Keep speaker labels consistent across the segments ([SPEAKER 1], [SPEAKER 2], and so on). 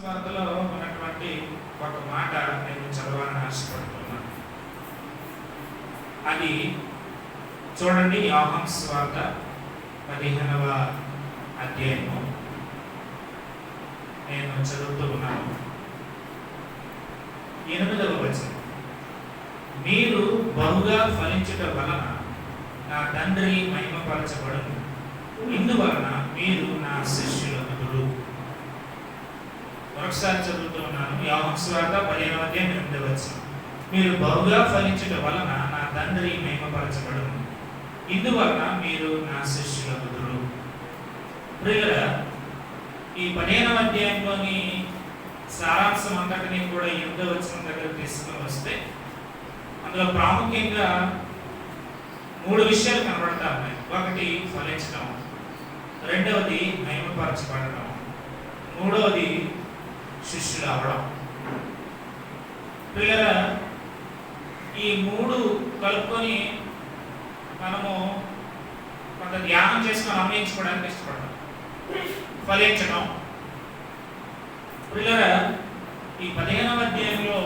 [SPEAKER 1] వార్తలో ఉన్నటువంటి ఒక మాట నేను చదవాలని ఆశపడుతున్నాను. అది చూడండి, యోహాను సువార్త 15వ అధ్యాయము నేను చదువుతూ ఉన్నాను. 8వ వచనం, మీరు బహుగా ఫలించుట వలన నా తండ్రి మహిమపరచబడును, ఇందువలన మీరు నా శిష్యులగుదురు. మరొకసారి చదువుతూ ఉన్నాను. యోహాను సువార్త 15వ అధ్యాయం 8వ వచనం, మీరు బహుగా ఫలించుట వలన నా తండ్రి మహిమపరచబడును, ఇందువలన మీరు నా శిష్యులగుదురు. ప్రియులారా, ఈ 15వ అధ్యాయంలోని సారాంశం అంతటిని కూడా 8వ వచనం దగ్గర తీసుకుని వస్తే అందులో ప్రాముఖ్యంగా 3 విషయాలు కనబడతా ఉన్నాయి. ఒకటి ఫలించడం, రెండవది మహిమపరచబడడం, మూడవది శిష్యులు అవ్వడం. పిల్లరా, ఈ 3 కలుపుకొని మనము కొంత ధ్యానం చేసుకొని అన్వయించుకోవడానికి ఇష్టపడతాం. ఫలించడం, పిల్లరా, ఈ 15వ అధ్యాయంలో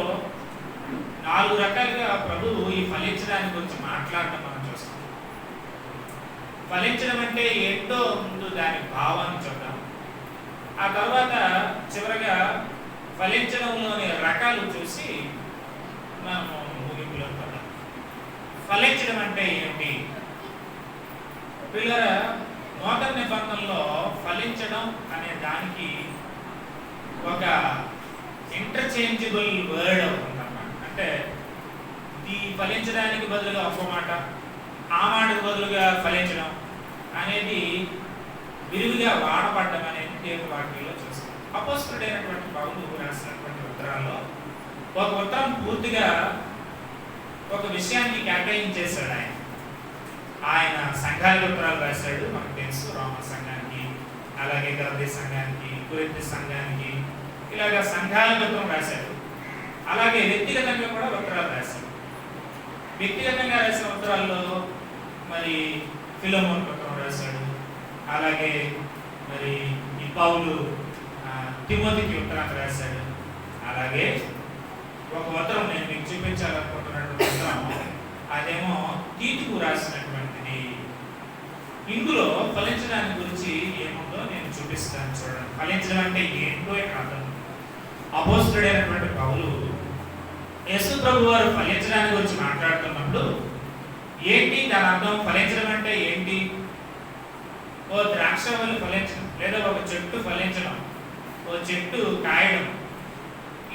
[SPEAKER 1] 4 రకాలుగా ప్రభువు ఈ ఫలించడానికి గురించి మాట్లాడటం మనం చూస్తాం. ఫలించడం అంటే ఏంటో ముందు దాని భావాన్ని చూద్దాం. ఆ తర్వాత చివరగా ఫలించడంలోని రకాలు చూసి మనము ముగింపులో పడదాం. ఫలించడం అంటే ఏంటి? పిల్లరా, నూతన నిబంధనలో ఫలించడం అనే దానికి ఒక ఇంటర్చేంజబుల్ వర్డ్ అవుతుందన్నమాట. అంటే ఈ ఫలించడానికి బదులుగా ఒక మాట, ఆ మాటకు బదులుగా ఫలించడం అనేది విరివిగా వాడబడ్డం అనేది దేవుని వాక్యంలో చూస్తాం. అపోస్తలుడైనటువంటి పౌలు రాసినటువంటి ఉత్తరాల్లో ఒక ఉత్తరం పూర్తిగా ఒక విషయాన్ని కేటాయించేశాడు. ఆయన సంఘానికి ఉత్తరాలు రాశాడు, మనకు తెలుసు. రోమా సంఘానికి, అలాగే గలతీ సంఘానికి, కొరింథీ సంఘానికి, ఇలాగా సంఘాలకు ఉత్తరం రాశాడు. అలాగే వ్యక్తిగతంగా కూడా ఉత్తరాలు రాశాడు. వ్యక్తిగతంగా రాసిన ఉత్తరాల్లో మరి ఫిలోమోనుకు ఉత్తరం రాశాడు. అలాగే మరి ఈ పౌలు తిమోతికి ఉత్తరాన్ని రాశాడు. అలాగే ఒక ఉత్తరం నేను మీకు చూపించాలనుకుంటున్నటువంటి ఉత్తరం, అదేమో తీతుకు రాసినటువంటిది. ఇందులో ఫలించడానికి గురించి ఏముందో నేను చూపిస్తాను. చూడండి, ఫలించడం అంటే ఏంటో ఇక్కడ అర్థం. అపోస్తలుడైనటువంటి పౌలు యేసు ప్రభు వారు ఫలించడానికి గురించి మాట్లాడుతున్నప్పుడు ఏంటి దాని అర్థం? ఫలించడం అంటే ఏంటి? ఓ ద్రాక్షవల్లి ఫలించడం, లేదా ఒక చెట్టు ఫలించడం, ఓ చెట్టు కాయడం,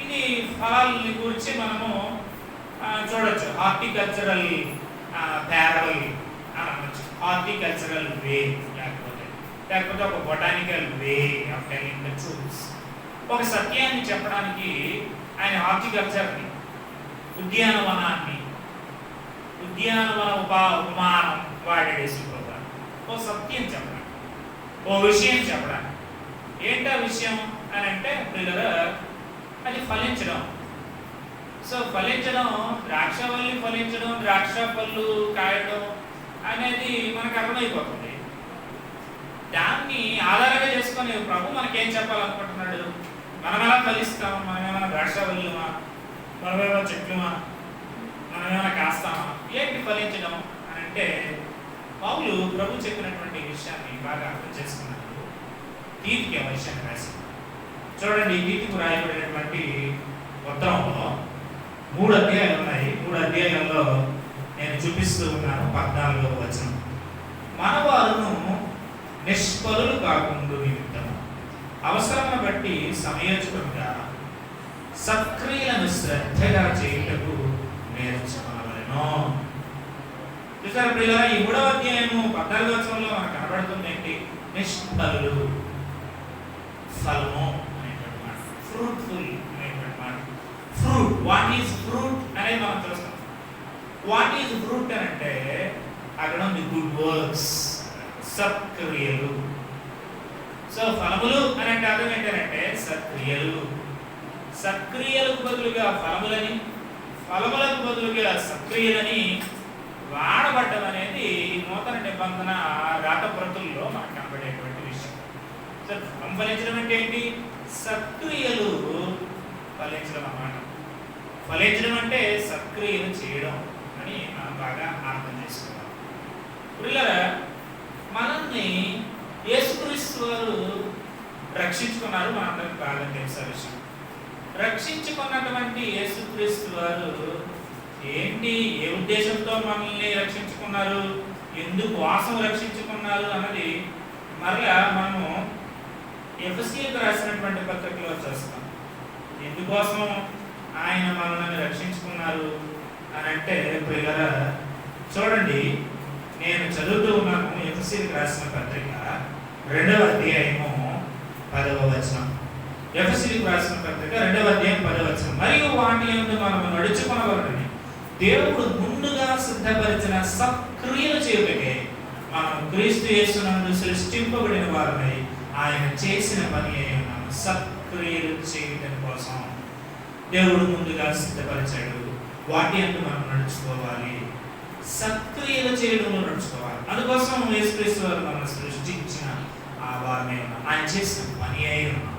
[SPEAKER 1] ఇది ఫలాలని గురించి మనము చూడొచ్చు. హార్టికల్చరల్ ప్యారబుల్ అని అనొచ్చు. హార్టికల్చరల్ వే, లేకపోతే ఒక botanical way of telling the truths. ఒక సత్యాన్ని చెప్పడానికి ఆయన హార్టికల్చర్ని, ఉద్యానవన ఉపమానం వాడాడు యేసు ప్రభు. ఓ సత్యం చెప్పడానికి, ఓ విషయం చెప్పడానికి. ఏంటా విషయం అని అంటే పిల్లరా, అది ఫలించడం. సో ఫలించడం, ద్రాక్షవల్లి ఫలించడం, ద్రాక్ష పళ్ళు కాయడం అనేది మనకు అర్థమైపోతుంది. దాన్ని ఆధారంగా చేసుకొని ప్రభు మనకేం చెప్పాలనుకుంటున్నాడు? మనం ఎలా ఫలిస్తాం? మనమేమైనా ద్రాక్షవల్లిమా? మనమేమైనా చెట్లుమా? మనమేమైనా కాస్తామా? ఏంటి ఫలించడం అని అంటే, పౌలు ప్రభు చెప్పినటువంటి విషయాన్ని బాగా అర్థం చేసుకున్నప్పుడు తీతుకి ఆ విషయాన్ని రాసింది. చూడండి, తీతుకు రాయబడినటువంటి ఉత్తరంలో 3 అధ్యాయాలు ఉన్నాయి. 3 అధ్యాయాల్లో నేను చూపిస్తూ ఉన్నాను. 14వ వచనం, మనవారును నిష్ఫలులు కాకుండా నిమిత్తము అవసరమును బట్టి సమయోచితంగా సక్రియలను శ్రద్ధగా చేయుటకు నేర్చుకోవాలను. చూసారు ప్రియులారా, ఈ 3వ అధ్యాయము 14వ వచనంలో మనకు కనబడుతుంది ఏంటి? నిష్ఫలులు, ఫలము అనేటువంటి మాట, ఫ్రూట్ఫుల్ అనేటువంటి మాట. ఫ్రూట్, వాట్ ఈజ్ ఫ్రూట్ అనేది మనం చూస్తాం. వాట్ ఈజ్ ఫ్రూట్ అని అంటే అక్కడ ఉంది గుడ్ వర్క్స్, సత్క్రియలు. సో ఫలములు అని అంటే అర్థం ఏంటంటే సత్క్రియలు. సత్క్రియలకు బదులుగా ఫలములని, ఫలములకు బదులుగా సత్క్రియలని వాడబడ్డం అనేది నూతన నిబంధన రాతప్రతుల్లో మనకు కనబడేటువంటి విషయం. ఫలం ఫలించడం అంటే ఏంటి? సత్క్రియలు ఫలించడం అన్నమాట. ఫలించడం అంటే సత్క్రియలు చేయడం అని మనం బాగా అర్థం చేసుకోవాలి. పిల్లరా, మనల్ని యేసుక్రీస్తు వారు రక్షించుకున్నారు. మనందరికి బాగా తెలిసిన విషయం. రక్షించుకున్నటువంటి యేసుక్రీస్తు వారు ఏంటి, ఏ ఉద్దేశంతో మనల్ని రక్షించుకున్నారు, ఎందుకోసం రక్షించుకున్నారు అన్నది మరలా మనము ఎఫెసీయులకు రాసినటువంటి పత్రికలో చూస్తాం. ఎందుకోసం ఆయన మనల్ని రక్షించుకున్నారు అని అంటే ప్రియులారా, చూడండి, నేను చదువుతూ ఉన్నాను ఎఫెసీయులకు రాసిన పత్రిక 2వ అధ్యాయము 10వ వచనం. ఎఫెసీయులకు రాసిన పత్రిక 2వ అధ్యాయం 10వ వచనం. మరియు వాటి యందు మనము నడుచుకొనవలెనని దేవుడు ముందుగా సిద్ధపరిచిన సత్క్రియలు చేయుటకే మనం క్రీస్తు యేసునందు సృష్టింపబడిన వారమై ఆయన చేసిన పని అయిన సత్క్రియలు చేయడం కోసం దేవుడు ముందుగా సిద్ధపరిచాడు. వాటి యందు మనం నడుచుకోవాలి, సత్క్రియలు చేయడంలో నడుచుకోవాలి. అందుకోసం యేసుక్రీస్తు వారు మనం సృష్టించిన ఆ వారమే ఉన్నాం, ఆయన చేసిన పని అయి ఉన్నాం.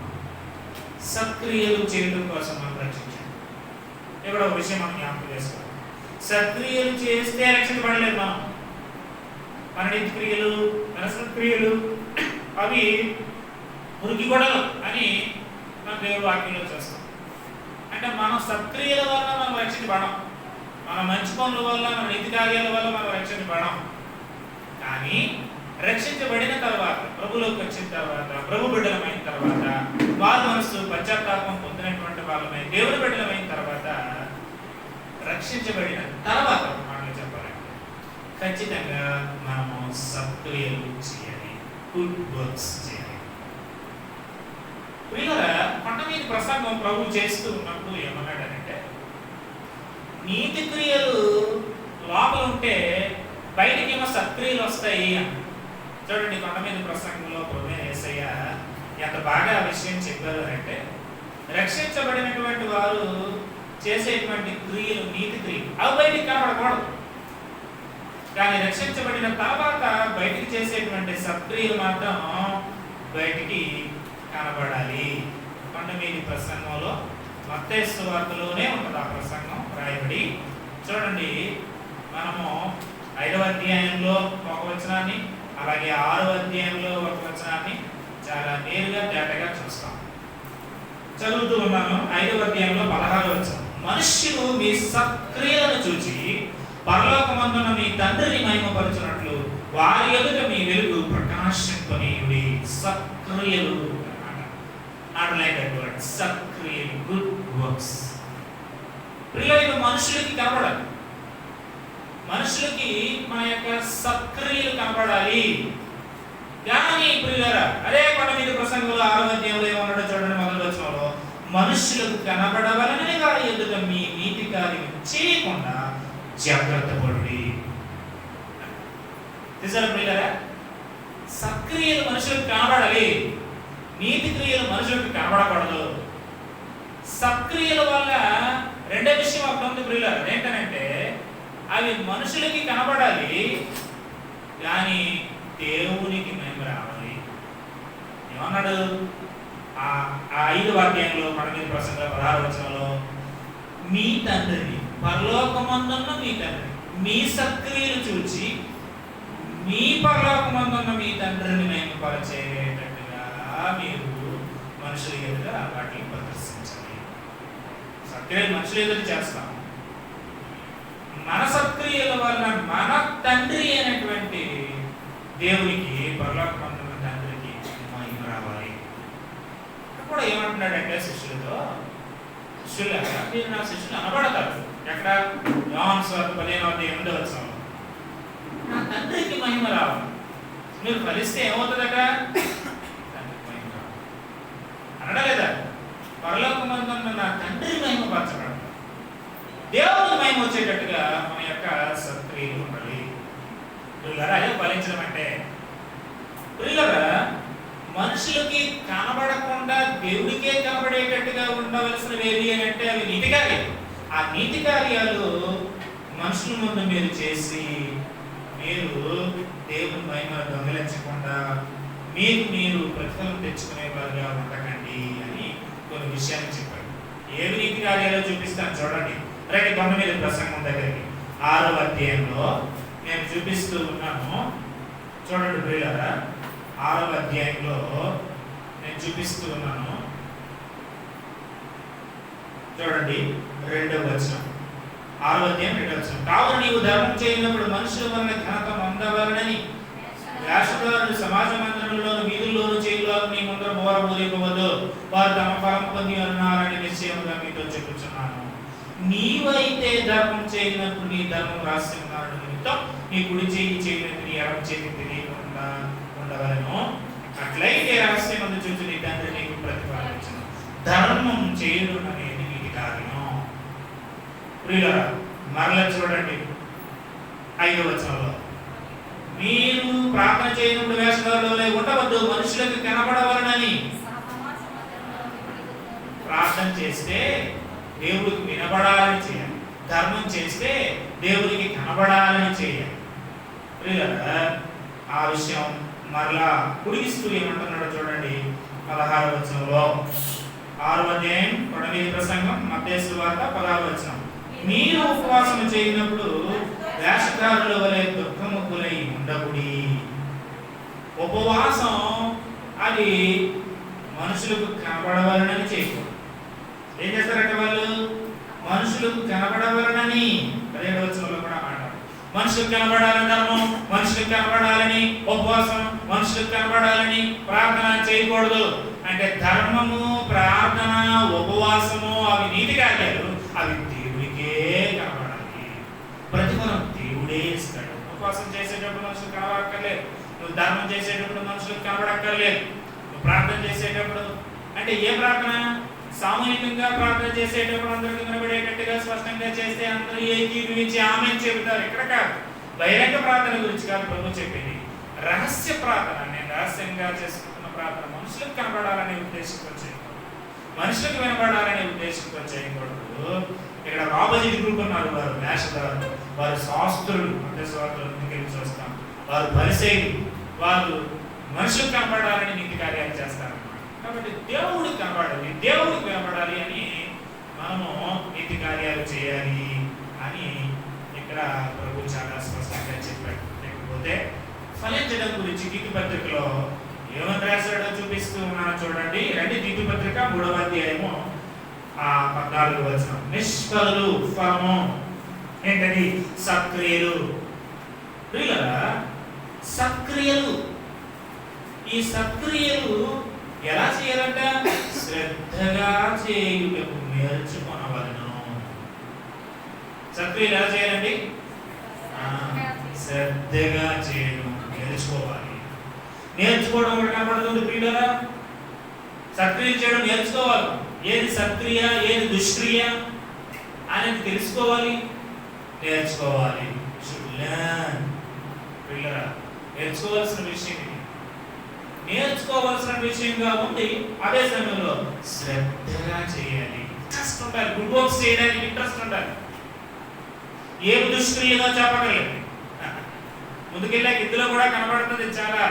[SPEAKER 1] సత్క్రియలు చేయడం కోసం మనం రక్షించాడు. ఇక్కడ ఒక విషయం మనం జ్ఞాపకం చేసుకోవాలి. సత్క్రియలు చేస్తే రక్షించబడలేదు మనం. మన నీతి క్రియలు, మన సత్క్రియలు అవి మురికి గొడవలు అని మన దేవుడు వాక్యంలో చూస్తాం. అంటే మనం సత్క్రియల వల్ల మనం రక్షించబడం, మన మంచి పనుల వల్ల, మన నీతి కార్యాల వల్ల మనం రక్షించబడం. కానీ రక్షించబడిన తర్వాత, ప్రభులోకి వచ్చిన తర్వాత, ప్రభు బిడ్డలమైన తర్వాత, వారి మనసు పశ్చాత్తాపం పొందినటువంటి వాళ్ళమై దేవుడి బిడ్డలమైన తర్వాత, రక్షించబడిన తర్వాత మాటలు చెప్పాలంటే ఖచ్చితంగా మనము సత్క్రియలు చేయాలి, గుడ్ వర్క్స్ చేయాలి. పిల్లరా, కొండ మీద ప్రసంగం ప్రభు చేస్తూ ఉన్నప్పుడు ఏమన్నాడంటే, నీతి క్రియలు లోపల ఉంటే బయటికేమో సత్క్రియలు వస్తాయి అని. చూడండి, కొండ మీద ప్రసంగంలో ప్రభు యేసయ్య ఎంత బాగా ఆ విషయం చెప్పారు అంటే, రక్షించబడినటువంటి వారు చేసేటువంటి క్రియలు, నీతి క్రియలు అవి బయటికి కనబడకూడదు. కానీ రక్షించబడిన తర్వాత బయటికి చేసేటువంటి సత్క్రియలు మాత్రం బయటికి కనబడాలి. కొండ మీది ప్రసంగంలో మత్తయి సువార్తలోనే ఉంటుంది ఆ ప్రసంగం రాయబడి. చూడండి, మనము 5వ అధ్యాయంలో ఒక వచనాన్ని, అలాగే 6వ అధ్యాయంలో ఒక వచనాన్ని చాలా నేరుగా తేటగా చూస్తాం. చదువుతూ ఉన్నాను. 5వ అధ్యాయంలో 16వ వచనం. మనుష్యులు మీ సత్క్రియలను చూచి పరలోకమందున్న మీ తండ్రిని మహిమపరచునట్లు వారి ఎదుట మీ వెలుగు ప్రకాశింపనీయుడి. సత్క్రియలు అన్నమాట, సత్క్రియలు, గుడ్ వర్క్స్. పిల్లలు మనుషులకి కనబడాలి, మనుషులకి మన యొక్క సత్క్రియలు కనబడాలి. కానీ పిల్లరా, అదే కొండ మీద ప్రసంగంలో 6వ అధ్యాయంలో ఏమన్నాడో చూడండి, మొదటి వచనంలో, మనుషులకు కనబడవలనని వారి ఎదుట మీ నీతి కార్యం చేయకుండా జాగ్రత్త పడి. పిల్లరా, సత్క్రియలు మనుషులకు కనబడాలి, నీతి క్రియలు మనుషులకు కనబడకూడదు. సత్క్రియల వల్ల రెండో విషయం అక్కడ ఉంది పిల్లలు, ఏంటంటే అవి మనుషులకి కనబడాలి, కానీ దేవునికి మేము రావాలి. ఏమన్నాడు ఆ 5వ అధ్యాయంలో మన మీద ప్రసంగం 16వ వచనంలో, మీ తండ్రిని, పరలోకమందున్న మీ తండ్రిని, మీ సత్క్రియలు చూచి మీ పరలోకమందున్న మీ తండ్రిని మేము పరిచయేటట్టుగా మీరు మనుషుల ఎదుట వాటిని ప్రదర్శించాలి. సత్క్రియలు మనుషుల ఎదుట చేస్తాం. మన సత్క్రియల వల్ల మన తండ్రి అయినటువంటి దేవునికి, పరలోకమందున్న తండ్రికి మహిమ రావాలి. కూడా ఏమంటున్నాడంటే శిష్యులతో, శిష్యులారా మీరు నా శిష్యులు అనబడతారు. ఎక్కడ? యోహాను సువార్త 15వ అధ్యాయం 8వ వచనంలో, నా తండ్రికి మహిమ రావాలి. మీరు ఫలిస్తే ఏమవుతుందట? తండ్రికి మహిమ రావాలి అనడలేదా? పరలోకమందున్న నా తండ్రి మహిమ పరచబడాలి, దేవుడికి మహిమ వచ్చేటట్టుగా మన యొక్క సత్క్రియలు ఉండాలి. పిల్లరా, అదే ఫలించడం అంటే. పిల్లరా, మనుషులకి కనబడకుండా దేవుడికే కనబడేటట్టుగా ఉండవలసినవి ఏవి అని అంటే అవి నీతి కార్యాలు. ఆ నీతి కార్యాలు మనుషుల ముందు మీరు చేసి మీరు దేవుని మహిమ దొంగిలించకుండా మీకు మీరు ప్రతిఫలం తెచ్చుకునే వారుగా ఉండకండి అని కొన్ని విషయాలు చెప్పాడు. ఏవి నీతి కార్యాలు చూపిస్తాను చూడండి. రండి 9 ప్రసంగం దగ్గరికి. 6వ అధ్యాయంలో నేను చూపిస్తూ ఉన్నాను చూడండి ప్రియులారా. 6వ అధ్యాయంలో నేను చూపిస్తూ ఉన్నాను చూడండి. 2వ వచనం. 6వ అధ్యాయం 2వ వచనం. కావున నీవు ధర్మం చేయనప్పుడు మనుషుల వలన ఘనత పొందవలనని వేషధారులు సమాజ మందిరంలోను వీధుల్లోను చేయులో నీ ముందర బోర ఊరేపవద్దు. వారు తమ ఫలం పొంది ఉన్నారని నిశ్చయముగా మీతో చెప్పుచున్నాను. నీవైతే ధర్మం చేయనప్పుడు నీ ధర్మం రాసి ఉన్నాడు నిమిత్తం నీ కుడి చేయి చేయనట్టు నీ ఎడమ చేయి తెలియకుండా ఉండవలను. అట్లయితే రహస్యమందు చూసి నీ తండ్రి నీకు ప్రతిపాదించను. ధర్మం చేయడం అనేది నీటి కార్యం. ప్రియులారా మరలా చూడండి 5వ వచనంలో, మీరు ప్రార్థన చేయనప్పుడు వేషధారులలో ఉండవద్దు, మనుషులకు కనబడవలనని. ప్రార్థన చేస్తే దేవుడికి వినబడాలని చేయాలి. ధర్మం చేస్తే దేవుడికి కనబడాలని చేయాలి. ప్రియులారా ఆ విషయం మరలా కుడిగిస్తూ ఏమంటున్నాడో చూడండి 16వ వచనంలో. 6వ అధ్యాయం 9 ప్రసంగం మత్తయి సువార్త 16వ వచనం. మీరు ఉపవాసం చేయనప్పుడు వేషధారుల వలె దుఃఖముఖులై ఉండకుడి. ఉపవాసం అది మనుషులకు కనబడవలనని చేయకూడదు. ఏం చేస్తారంటే వాళ్ళు మనుషులకు కనబడవలనని 17వ వచనంలో కూడా అంటారు. మనుషులకు కనబడాలని ధర్మం, మనుషులకు కనబడాలని ఉపవాసం, మనుషులకు కనబడాలని ప్రార్థన చేయకూడదు. అంటే ధర్మము, ప్రార్థన, ఉపవాసము అవి నీతి కార్యాలు. అవి దేవుడికే కనబడాలి. ప్రతిఫలం దేవుడే ఇస్తాడు. ఉపవాసం చేసేటప్పుడు మనుషులకు కనబడక్కర్లేదు. నువ్వు ధర్మం చేసేటప్పుడు మనుషులకు కనబడక్కర్లేదు. నువ్వు ప్రార్థన చేసేటప్పుడు అంటే ఏ ప్రార్థన? సామూహికంగా ప్రార్థన చేసేటప్పుడు అందరికీ కనబడేటట్టుగా స్పష్టంగా చేస్తే అందరూ ఏకీభవించి ఆమె చెబుతారు. ఇక్కడ కాదు, బహిరంగ ప్రార్థన గురించి కాదు ప్రభు చెప్పింది. రహస్య ప్రార్థన, నేను రహస్యంగా చేసుకుంటున్న ప్రార్థన మనుషులకు కనబడాలనే ఉద్దేశంతో చేయకూడదు, మనుషులకు వినబడాలనే ఉద్దేశంతో చేయకూడదు. ఇక్కడ ఆపోజిట్ గ్రూప్ ఉన్నారు. వారు వేషధారులు, వారు శాస్త్రులు, అంటే స్వార్థులు ముందుకెళ్ళి చూస్తాం. వారు పరిసయ్యులు, వారు మనుషులకు కనబడాలని నీతి కార్యాలు చేస్తారు. కాబట్టి దేవుడికి కనబడాలి, దేవుడికి వినబడాలి అని మనము నీతి కార్యాలు చేయాలి అని ఇక్కడ ప్రభు చాలా స్పష్టంగా చెప్పాడు. లేకపోతే ఫలించడం గురించి తీతు పత్రికలో ఏమని రాశాడో చూపిస్తూ ఉన్నాను చూడండి. తీతు పత్రిక 3వ అధ్యాయము 14వ వచనం. నిష్ఫలులు, ఫలము ఏంటది? సక్రియలు. ప్రియులారా సక్రియలు, ఈ సక్రియలు ఎలా చేయాలంట? శ్రద్ధగా చేయుటకు నేర్చుకొనవలెను. సక్రియలు ఎలా చేయాలండి? శ్రద్ధగా చేయడం నేర్చుకోవాలి. నేర్చుకోవడం ఒకటి కనబడుతుంది ప్రియులారా. సక్రియ చేయడం నేర్చుకోవాలి. ఏది సక్రియ, ఏది దుష్క్రియ అనేది తెలుసుకోవాలి, నేర్చుకోవాలి. ప్రియులారా నేర్చుకోవాల్సిన విషయం ఇది. నేర్చుకోవాల్సిన విషయంగా ఉంది. అదే సమయంలో శ్రద్ధగా చేయాలి. ఇంట్రెస్ట్ ఉండాలి. గుడ్ వర్క్స్ చేయడానికి ఇంట్రెస్ట్ ఉండాలి. ఏమి దుష్క్రియగా చెప్పగలేదు. ముందుకెళ్ళాక ఇందులో కూడా కనబడుతుంది. చాలా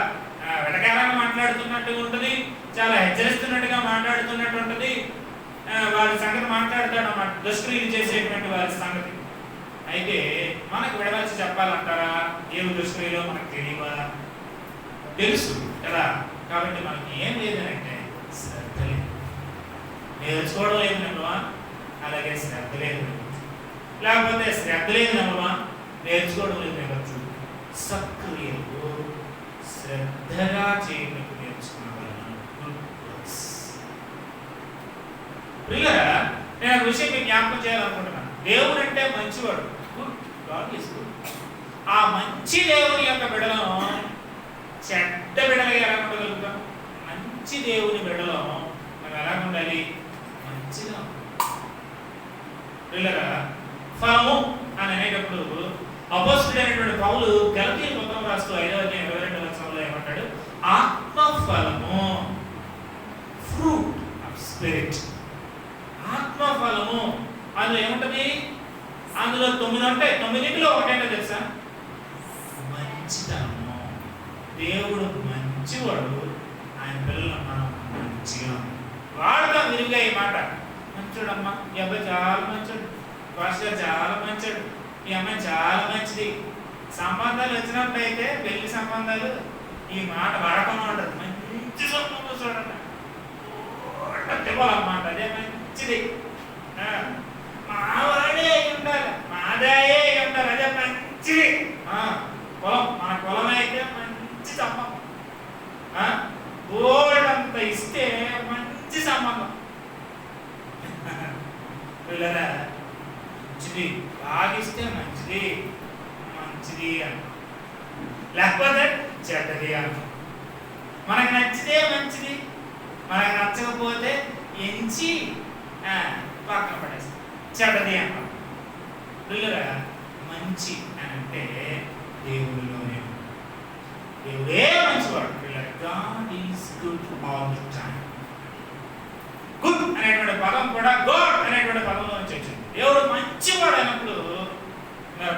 [SPEAKER 1] వెటకారంగా మాట్లాడుతున్నట్టుగా ఉంటుంది, చాలా హెచ్చరిస్తున్నట్టుగా మాట్లాడుతున్నట్టు ఉంటుంది. వారి సంగతి మాట్లాడతాడు అన్నమాట, దుష్క్రియలు చేసేటువంటి వారి సంగతి. అయితే మనకు విడవలసి చెప్పాలంటారా? ఏమి దుష్క్రియలో మనకు తెలియవా? తెలుసు కదా. కాబట్టి మనకి ఏం లేదనంటే శ్రద్ధ లేదు, నేర్చుకోవడం లేదు నమ్మవా, అలాగే శ్రద్ధ లేదు. లేకపోతే శ్రద్ధ లేదు నమ్మవా, నేర్చుకోవడం లేదు నమ్మచ్చు. సక్రియలు శ్రద్ధగా చేయడానికి నేర్చుకున్నవాళ్ళను. ప్రియులారా నేను ఒక విషయం మీకు జ్ఞాపకం చేయాలనుకుంటున్నాను. దేవుడు అంటే మంచివాడు. ఆ మంచి దేవుని యొక్క బిడలను చెడ్డ బిడలు ఎలా ఉండగలుగుతాం? మంచి దేవుని బిడలో మనం ఎలా ఉండాలి? మంచిగా. పిల్లరా ఫలము అని అనేటప్పుడు అపోస్తలుడైనటువంటి పౌలు గలతీయుల పత్రం రాస్తూ 5వ అధ్యాయం 22వ వచనంలో ఏమంటాడు? ఆత్మఫలము, ఫ్రూట్ ఆఫ్ స్పిరిట్. ఆత్మఫలము అందులో ఏముంటది? అందులో 9 ఉంటాయి. 9లో ఒకటేంటో తెలుసా? మంచితనము. దేవుడు మంచివాడు, ఆయన పిల్లలు మనం మంచిగా వాడతాం విరిగా ఈ మాట. మంచోడమ్మా, ఈ అబ్బాయి చాలా మంచోడు, పాస్టర్ గారు చాలా మంచోడు, ఈ అమ్మాయి చాలా మంచిది. సంబంధాలు వచ్చినప్పుడు అయితే పెళ్లి సంబంధాలు ఈ మాట వాడకుండా ఉంటుంది. మంచి సంబంధం చూడండి అన్నమాట, అదే మంచిది, మావాడే అయి ఉండాలి, మాదాయే అయి ఉండాలి, అదే మంచిది. కులం, మన కులం అయితే మంచి సంబంధం, గోల్డ్ అంత ఇస్తే మంచి సంబంధం. పిల్లరా మంచిది, బాగా ఇస్తే మంచిది మంచిది అంట, లేకపోతే చెడ్డది అంట. మనకు నచ్చితే మంచిది, మనకు నచ్చకపోతే ఎంచి పక్కన పడేస్తాం, చెడ్డది అంటాం. పిల్లరా మంచి అని అంటే దేవుడిలోనే, దేవుడే మంచివాడు. పిల్లలు God is good all the time. Good అనేటువంటి పదం కూడా గాడ్ అనేటువంటి పదంలో నుంచి వచ్చింది. దేవుడు మంచివాడు అయినప్పుడు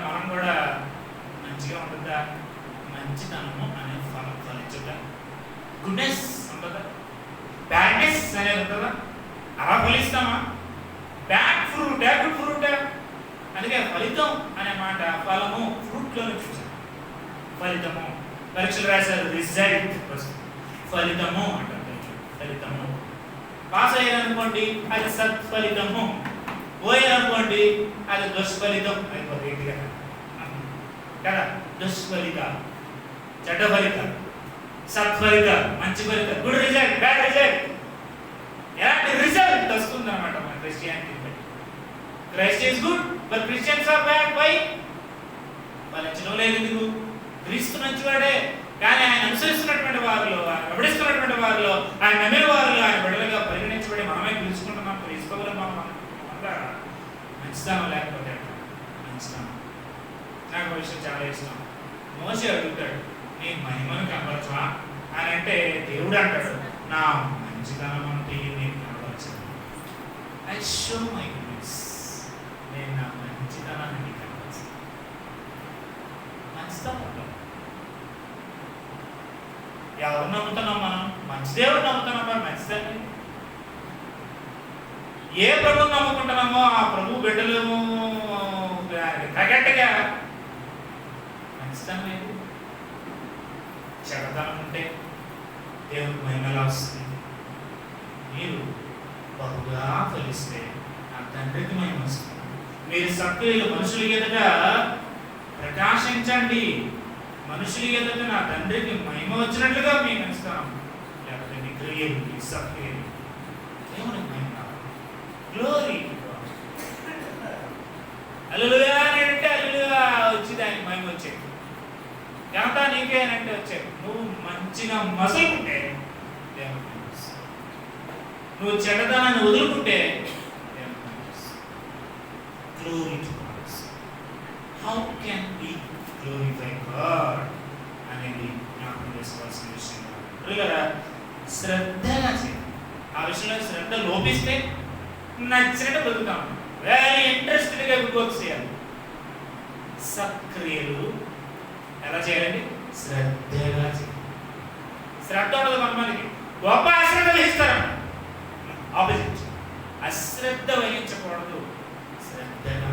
[SPEAKER 1] మనం కూడా మంచిగా ఉంటుందా? మంచితనము అనే ఫలం ఫలించుట. గుడ్నెస్ ఉంటుందా? బ్యాడ్నెస్ అనేది ఉంటుందా? అలా ఫలిస్తామా? Bad fruit, good fruit. అందుకే ఫలితం అనే మాట ఫలము ఫ్రూట్లోనే చూసాం. ఫలితము, పరీక్షలు రాశారు, రిజల్ట్ వస్తుంది, ఫలితము అంటారు. ఫలితము పాస్ అయ్యారనుకోండి అది సత్ఫలితము, పోయారనుకోండి అది దుష్ఫలితం అయిపోతుంది కదా. దుష్ఫలిత, చెడ్డ ఫలిత, సత్ఫలిత, మంచి ఫలిత, గుడ్ రిజల్ట్, బ్యాడ్ రిజల్ట్. ఎలాంటి రిజల్ట్ వస్తుంది అన్నమాట మన Christianity. Christ is good but Christians are bad. బై ఫలించడం లేదు ఎందుకు? క్రీస్తు మంచివాడే, కానీ ఆయన అనుసరిస్తున్నటువంటి వారిలో, ఆయన వెంబడిస్తున్నటువంటి వారిలో, ఆయన నమ్మిన వారిలో ఆయన బిడ్డలుగా పరిగణించబడి మనమే పిలుచుకుంటున్నాం. క్రీస్తువులు మనం మంచితనం లేకపోతే మంచితనం. నాకు ఒక విషయం చాలా ఇష్టం. మోషే అడుగుతాడు, నీ మహిమను కనపరచవా అని అంటే దేవుడు అంటాడు, నా మంచితనం అంటే నేను కనపరచాను. ఐ షో మై గుడ్నెస్, నేను నా మంచితనాన్ని నీకు కనపరచాను. మంచితనం ఉంటాం. ఎవరు నమ్ముతున్నాం మనం? మంచి దేవుడు నమ్ముతున్నాం. మరి మంచిదని ఏ ప్రభువు నమ్ముకుంటున్నామో ఆ ప్రభు బిడ్డలు తగ్గట్టుగా మంచితనం లేదు. చెడతనం ఉంటే దేవుడికి మహిమలా వస్తుంది. మీరు బహుగా ఫలిస్తే ఆ తండ్రికి మహిమ వస్తుంది. మీరు సక్రియలు మనుషుల ఎదుట ప్రకాశించండి. మనుషుల ఎదుట నా తండ్రికి మహిమ వచ్చినట్లుగా మీకు ఇస్తాం. లేకపోతే మీ క్రియలు, మీ సక్రియలు దేవునికి మహిమ గ్లోరీ. హల్లెలూయా అంటే హల్లెలూయా వచ్చింది, ఆయనకి మహిమ వచ్చేది. ఘనత నీకే అంటే వచ్చేది. నువ్వు మంచిగా మసులుకుంటే దేవునికి మహిమ వస్తుంది. నువ్వు చెడ్డతనాన్ని వదులుకుంటే దేవునికి మహిమ వస్తుంది. Glory to God. How can we glorify God అనేది జ్ఞాపకం చేసుకోవాల్సిన విషయం. పిల్లరా శ్రద్ధగా చేయాలి. ఆ విషయంలో శ్రద్ధ లోపిస్తే నచ్చినట్టు బతుకుతాం. వెరీ ఇంట్రెస్టెడ్గా వర్క్ చేయాలి. సక్రియలు ఎలా చేయాలండి? శ్రద్ధగా చేయాలి. శ్రద్ధ ఉండదు కొంతమందికి, గొప్ప అశ్రద్ధ వహిస్తారు. ఆపోజిట్, అశ్రద్ధ వహించకూడదు, శ్రద్ధగా.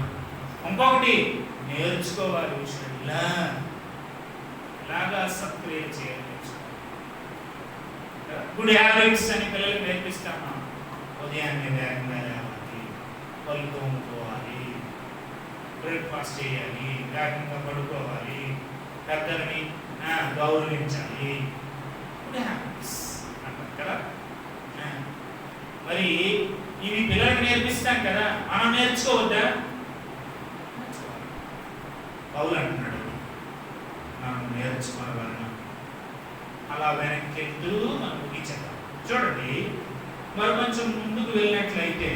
[SPEAKER 1] ఇంకొకటి నేర్చుకోవాలి విషయం. ఇలాగా సక్రియలు చేయాలి. గుడ్ హ్యాబిట్స్ అని పిల్లలకు నేర్పిస్తాం. ఉదయాన్నే వేగంగా లేవాలి, పళ్ళు తోముకోవాలి, బ్రేక్ఫాస్ట్ చేయాలి, వేగంగా పడుకోవాలి, పెద్దలని గౌరవించాలి. గుడ్ హ్యాబిట్స్ అంటారు కదా. మరి ఇవి పిల్లలకు నేర్పిస్తాం కదా, మనం నేర్చుకోవద్దా? పౌలు అంటున్నాడు, మనం నేర్చుకోవాలన్నా అలా వెనక్కి వెళ్తూ మనం ముగించేద్దాం. చూడండి, మరి కొంచెం ముందుకు వెళ్ళినట్లయితే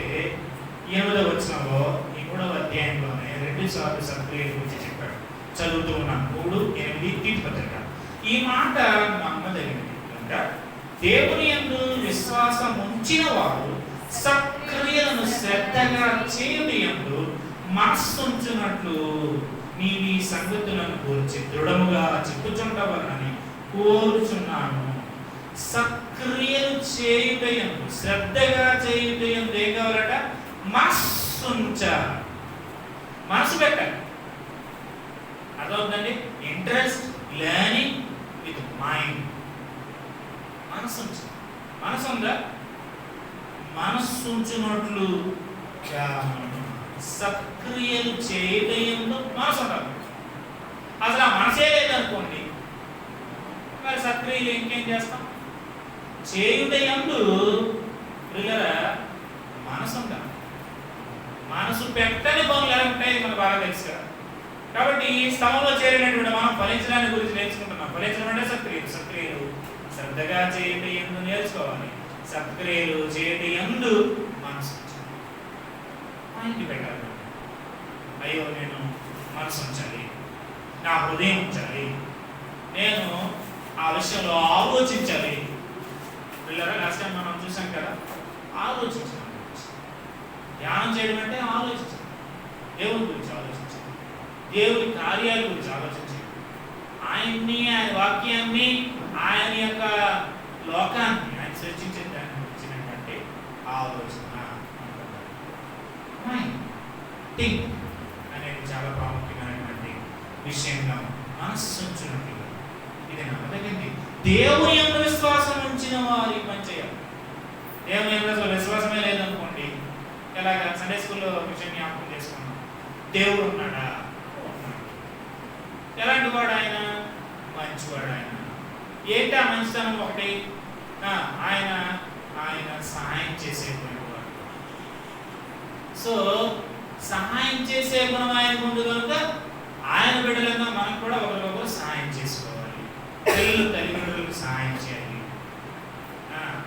[SPEAKER 1] 8వ వచనంలో ఈ 3వ అధ్యాయంలోనే 2 సార్లు సక్రియల గురించి చెప్పాడు. చదువుతూ ఉన్నాను. 3:8 తీతు పత్రిక. ఈ మాట నమ్మదగినది కనుక దేవుని యందు విశ్వాసం ఉంచిన వారు సక్రియలను శ్రద్ధగా చేయుట యందు మనస్సుంచునట్లు నీవి సంగతులను గురించి దృఢముగా చెప్పుచుండవలనని కోరుచున్నాను. సక్రియలు చేయుట యందు, శ్రద్ధగా చేయుట యందు ఏం కావాలట? మనస్సుంచాలి, మనసు పెట్టాలి. అర్థమవుతుందండి? Interest, learning with mind. మనసు ఉంచాలి. మనసు ఉందా? మనస్సు ఉంచినట్లు సక్రియలు చేయడంలో మనసు ఉండాలి. అసలు ఆ మనసే లేదనుకోండి, మరి సక్రియలు ఇంకేం చేస్తాం? చేయుటయందు పిల్లరా మనసు ఉండాలి. మనసు పెట్టని పనులు ఎలా ఉంటాయి మనకు బాగా తెలుసు కదా. కాబట్టి స్థలంలో చేరినటువంటి మనం ఫలించడానికి గురించి నేర్చుకుంటున్నాం. ఫలించడం అంటే సక్రియలు. సక్రియలు శ్రద్ధగా చేయటయందు నేర్చుకోవాలి. సత్క్రియలు చేయటయందు మనసు మైండ్ పెట్టాలి. అయ్యో నేను మనసు ఉంచాలి, నా హృదయం ఉంచాలి, నేను ఆ విషయంలో ఆలోచించాలి. పిల్లరా లాస్ట్ టైం మనం చూసాం కదా, ఆలోచించాలి. ధ్యానం చేయడం అంటే ఆలోచించాలి. దేవుని గురించి ఆలోచించాలి, దేవుని కార్యాల గురించి ఆలోచించాలి, ఆయన్ని, ఆయన వాక్యాన్ని, ఆయన యొక్క లోకాన్ని ఆయన సృష్టించిన దాన్ని వచ్చినటువంటి ఆలోచన థింక్ అనేది చాలా ప్రాముఖ్యమైనటువంటి విషయంగా మనస్సుంచినట్టు. ఇది నమ్మదగింది. దేవుని యొక్క విశ్వాసం ఉంచిన వారి పని చేయాలి. దేవుని యొక్క విశ్వాసమే లేదనుకోండి, ఎలాగా సండే స్కూల్లో విషయం జ్ఞాపకం చేసుకున్నాం. దేవుడు ఉన్నాడా? ఎలాంటి వాడు ఆయన? మంచివాడు ఆయన. ఏంటి ఆ మంచితనం? ఒకటి, ఆయన ఆయన సహాయం చేసేటువంటి వాడు. సో సహాయం చేసే గుణం ఆయనకు ఉంది కనుక ఆయన బిడ్డలుగా మనం కూడా ఒకరికొకరు సహాయం చేసుకోవాలి. పిల్లలు తల్లిదండ్రులకు సహాయం చేయాలి.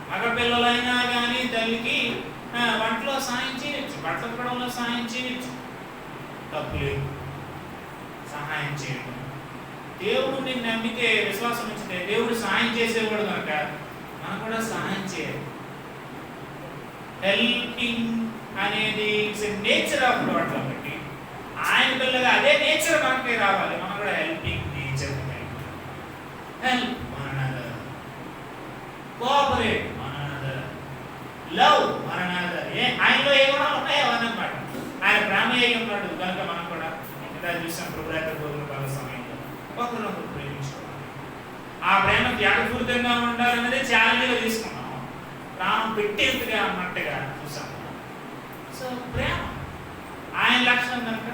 [SPEAKER 1] మగ పిల్లలైనా కానీ తల్లికి వంటలో సహాయం చేయవచ్చు, బట్టలు ఉతకడంలో సహాయం చేయవచ్చు, తప్పులేదు. సహాయం చేయడం. దేవుడిని నమ్మితే, విశ్వాసం ఉంచితే దేవుడు సహాయం చేసేవాడు కనుక మనం కూడా సహాయం చేయాలి. హెల్పింగ్ అనేది నేచర్ ఆఫ్ గాడ్ కాబట్టి ఆయన పిల్లగా అదే నేచర్ మనకి రావాలి. మనం కూడా helping nature, help one another, cooperate one another, love one another. ఆయనలో ఏ గుణాలు ఉన్నాయో అన్నమాట. ఆయన ప్రేమయ్య ఉన్నాడు కనుక మనం కూడా ఇంకా చూసాం ప్రభుత్వ భోజన కాల సమయంలో ఒకరినొకరు ప్రేమించుకోవాలి. ఆ ప్రేమ త్యాగపూరితంగా ఉండాలన్నది ఛాలెంజ్గా తీసుకున్నాం. ప్రాణం పెట్టేట్టుగా అన్నట్టుగా చూసాం. సో ప్రేమ ఆయన లక్షణం కనుక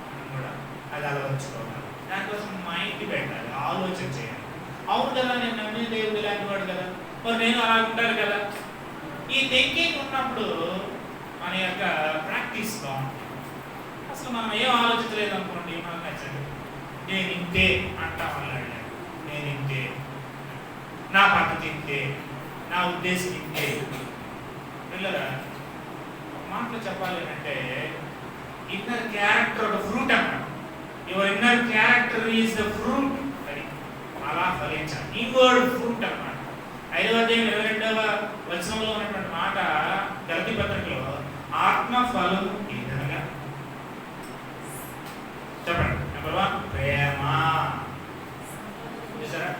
[SPEAKER 1] మనం కూడా అది అలవర్చుకోవాలి. దానికోసం మైండ్ పెట్టాలి, ఆలోచన చేయాలి. అవును కదా, నేను నమ్మిన దేవుడు ఇలాంటి వాడు కదా, మరి నేను అలా ఉంటాను కదా. ఈ థింకింగ్ ఉన్నప్పుడు మన యొక్క ప్రాక్టీస్ బాగుంటుంది. అసలు మనం ఏం ఆలోచించలేదు అనుకోండి, మనకు నచ్చండి. నేను ఇంతే అంటాం వల్ల, నేను ఇంతే, నా పద్ధతి ఇంతే, నా ఉద్దేశం ఇంతే. పిల్లరా మాటలు చెప్పాలి అంటే ఇన్నర్ క్యారెక్టర్ ఒక ఫ్రూట్ అన్నమాట. Your inner character is the fruit. అది అలా ఫలించాలి. ఇన్వర్డ్ ఫ్రూట్ అన్నమాట. 5వ అధ్యాయం 22వ వచనంలో ఉన్నటువంటి మాట గలతీ పత్రికలో ఆత్మ ఫలం ఏదనగా చెప్పండి. నెంబర్ 1 ప్రేమ. చూసారా?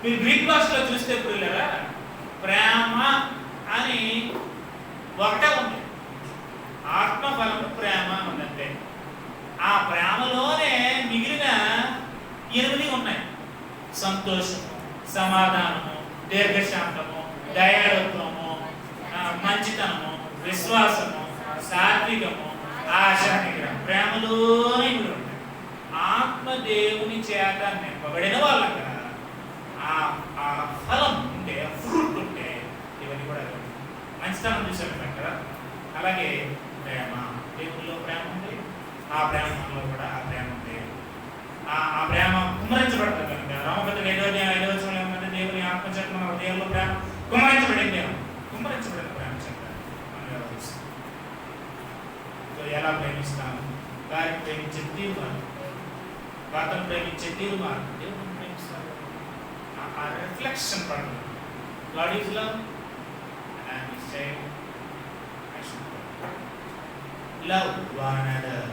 [SPEAKER 1] మీరు గ్రీక్ భాషలో చూస్తే పిల్లరా ప్రేమ అని ఒకటే ఉంది. ఆత్మఫలము ప్రేమ ఉందంటే ఆ ప్రేమలోనే మిగిలిన 8 ఉన్నాయి. సంతోషము, సమాధానము, దీర్ఘశాంతము, దయాళుత్వము, మంచితనము, విశ్వాసము, సాత్వికము, ఆశా నిగ్రహం. ప్రేమలోనే ఇవి ఉంటాయి. ఆత్మ దేవుని చేత నింపబడిన వాళ్ళం కదా. ఆ ఫలం ఉంటే, ఫ్రూట్ ఉంటే ఇవన్నీ కూడా మంచితనం చూసారు కదా. అలాగే ప్రేమ, దేవుల్లో ప్రేమ ఉంది, ఆ ప్రేమలో కూడా ఆ ప్రేమ ఉంది. ఆ ప్రేమ కుమ్మరించబడతాం కనుక రామపత్రిక 5వ అధ్యాయం 5వ వచనంలో ఏమంటే దేవుని ఆత్మచేత మన హృదయంలో ప్రేమ కుమ్మరించబడింది. కుమ్మరించబడిన ప్రేమ చేత మనం వ్యవహరిస్తాం. ఎలా ప్రేమిస్తాము? వారిని ప్రేమించే తీర్మానం, వారిని ప్రేమించే తీర్మానం దేవుని ప్రేమిస్తాము. ఆ రిఫ్లెక్షన్ పడుతుంది. God is love and is child. Love one another.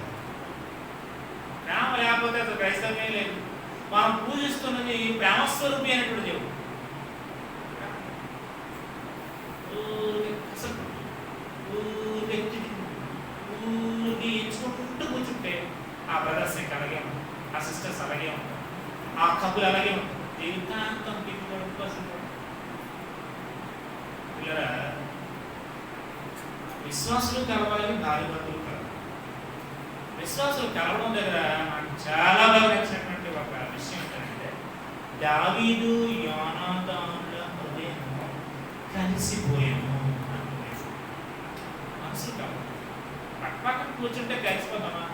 [SPEAKER 1] ప్రేమ లేకపోతే అసలు క్రైస్తవమే లేదు. మనం పూజిస్తున్నది ప్రేమస్వరూపి అనేటువంటి దేవుడు. సిస్టర్స్ అలాగే ఉంటారు, ఆ కపుల్ అలాగే ఉంటారు, జీవితాంతం తిప్పుకోవడం కోసం. పిల్లరా, విశ్వాసులు కలవాలి, భార్యాభర్తలు కలవాలి. విశ్వాసులు కలవడం దగ్గర నాకు చాలా బాగా నచ్చినటువంటి ఒక విషయం ఏంటంటే, దావీదు యోనాతానుల హృదయం కలిసిపోయాను అనుకునే మనసులు కలవాలి. పక్కన కూర్చుంటే కలిసిపోతామా?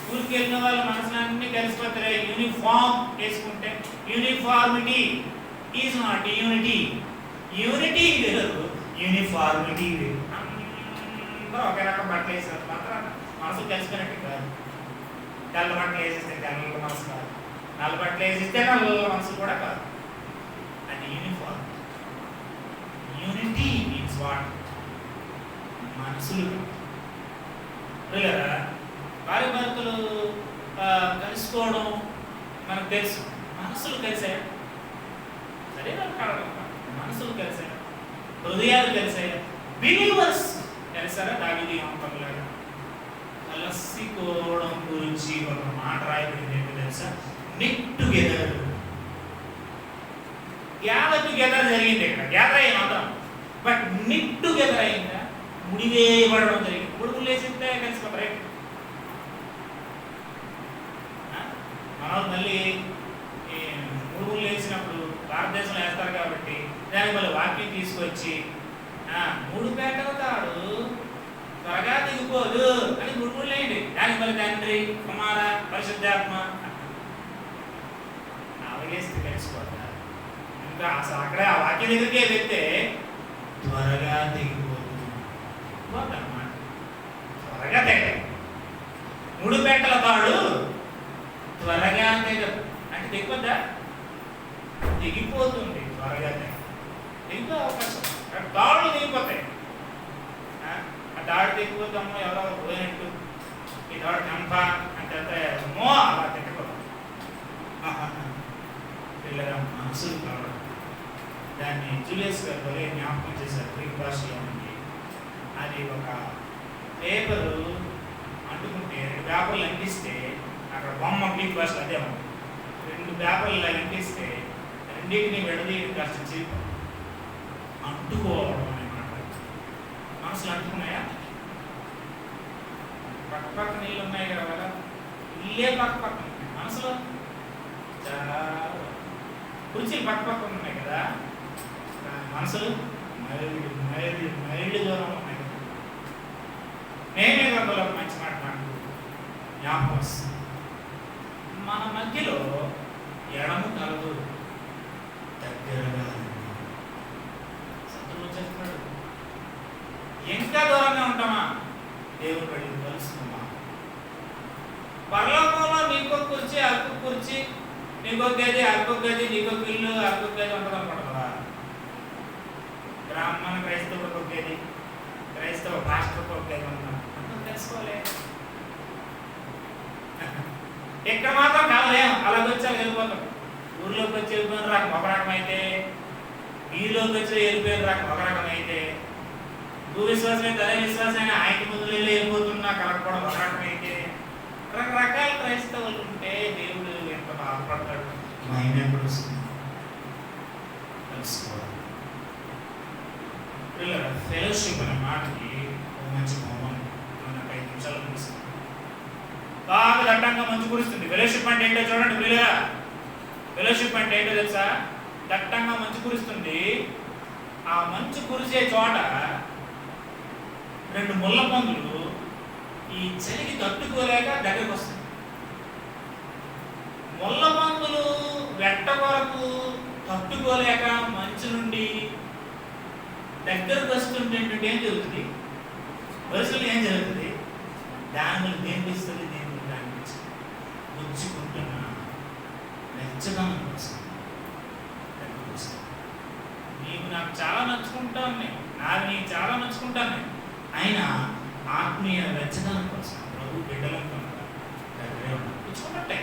[SPEAKER 1] స్కూల్కి వెళ్ళిన వాళ్ళ మనసులన్నీ కలిసిపోతారే. యూనిఫామ్ వేసుకుంటే uniformity is not unity. Unity వేరు, యూనిఫార్మిటీ వేరు. అందరూ ఒకే రకం బట్టలు వేసారు మాత్రం మనసు కలిసిపోయినట్టు కాదు. తెల్ల బట్టలు వేసేస్తే తెల్ల మనసు కాదు, నల్ల బట్టలు వేసిస్తే నల్ల మనసు కూడా కాదు. అది యూనిఫార్మ్. Unity means what? మనసులు. పిల్లరా, భార్య భర్తలు కలుసుకోవడం మనకు తెలుసు. మనసులు కలిసాయా? శరీరాలు కావడం, మనసులు కలిసాయా? హృదయాలు కలిసాయా? బిలీవర్స్ కలిసారా? దావీదు యోనాతానులాగా కలసిపోవడం గురించి ఒక మాట రాయబడింది. ఏంటో తెలుసా? Neat together. గ్యాదర్ టుగెదర్ జరిగింది ఇక్కడ, గ్యాదర్ అయ్యి మాత్రం. బట్ నిట్ టుగెదర్ అయిందా? ముడివేయబడడం జరిగింది. ముడుగులు వేసిస్తే కలిసిపోతారు. మనం మళ్ళీ ముడుగులు వేసినప్పుడు భారతదేశంలో వేస్తారు కాబట్టి దానికి మళ్ళీ వాక్యం తీసుకొచ్చి 3 పేటల తాడు త్వరగా దిగిపోదు అని ముడుగులు వేయండి. దానికి మళ్ళీ తండ్రి, కుమార, పరిశుద్ధాత్మ అవగేస్తే కలిసిపోతారు. ఇంకా అసలు అక్కడే ఆ వాక్యం దగ్గరికే వెళ్తే త్వరగా దిగిపోదు పోతారన్నమాట. త్వరగా తెగదు. 3 పేటల తాడు త్వరగా తెగదు అంటే దిగిపోద్దా? దిగిపోతుంది. త్వరగా దిగిపో అవకాశం. తాళ్ళు దిగిపోతాయి. ఆ తాడు దిగిపోతామో ఎవరో పోయినట్టు ఈ తాడు కంప అంటే మో అలా తిట్టకూడదు. పిల్లల మనసులు కావడం, దాన్ని జూలియస్ గారు భలే జ్ఞాపకం చేశారు. గ్రీక్ భాషలో ఉంది. అది ఒక పేపరు అంటుకుంటే 2 పేపర్లు అంటిస్తే అక్కడ బొమ్మ గ్రీక్ భాషలో అదే ఉంది. 2 పేపర్లు ఇలా అంటిస్తే రెండింటిని విడదీయడం కాస్త చేపు. అంటుకోవడం అనే మాట. మనసులు అంటుకున్నాయా? పక్క నీళ్ళు ఉన్నాయి కదా, ఇల్లే పక్క ఉన్నాయి. మనసులో చాలా కుర్చీలు పక్క ఉన్నాయి కదా, మనసులు మైళ్ళు దూరం ఉన్నాయి కదా. నేనే గంటలో మంచి మాట నాకు జ్ఞాపకం వస్తుంది. మన మధ్యలో ఎడము కలదు, దగ్గరగా శత్రువు చెప్తున్నాడు. ఇంకా దూరంగా ఉంటామా? దేవుడు వెళ్ళి కలుస్తున్నామా? పరలోకంలో నీకో కుర్చీ, అల్ప కుర్చీ, నీకో గది, అల్ప గది, నీకో ఇల్లు, అల్ప గది ఉంటుంది అనుకుంటుందా? బ్రాహ్మణ క్రైస్తవుడికి ఒక గది, క్రైస్తవ పాస్టర్కి ఒక గది ఉందా? అందరూ తెలుసుకోలే. ఎక్కడ మాత్రం కాలేం. అలాగొచ్చి అలా వెళ్ళిపోతాం. ఊర్లోకి వచ్చి వెళ్ళిపోయిన రకం ఒక రకం అయితే, వీధిలోకి వచ్చి వెళ్ళిపోయిన రకం ఒక రకం అయితే, విశ్వాసమైతే అదే విశ్వాసమైన ఆయన ముందు వెళ్ళిపోతున్నా కలగకపోవడం ఒక రకం అయితే, రకరకాల క్రైస్తవులు ఉంటే దేవుడు ఎంత బాధపడతాడు. మహిమ ఎప్పుడు వస్తుంది? తెలుసుకోవాలి. పిల్లల ఫెలోషిప్ అనే మాటకి ఒక మంచి బొమ్మ మనకు 5 నిమిషాలు కురుస్తుంది. బాగా దట్టంగా మంచు కురుస్తుంది. ఫెలోషిప్ అంటే ఏంటో చూడండి పిల్లరా. ఫెలోషిప్ అంటే ఏంటో తెలుసా? దట్టంగా మంచు కురుస్తుంది. ఆ మంచు కురిసే చోట 2 ముళ్ళ పందులు ఈ చలికి తట్టుకోలేక దగ్గరకు వస్తాయి. ముళ్ళ పందులు వెట్ట కొరకు తట్టుకోలేక మంచు నుండి దగ్గరకు వస్తుంటే ఏం జరుగుతుంది? వరుసలు ఏం జరుగుతుంది? దాని దేనిపిస్తుంది, దేని దానికి గుచ్చుకుంటున్నా మెచ్చదనం కోసం దగ్గరకు వస్తుంది. నీకు నాకు చాలా నచ్చుకుంటాను, నేను నాకు నీకు చాలా నచ్చుకుంటాను నేను. అయినా ఆత్మీయ వెచ్చదనం కోసం ప్రభు బిడ్డలంతా దగ్గరే ఉన్నాను. పుచ్చుకున్నట్టే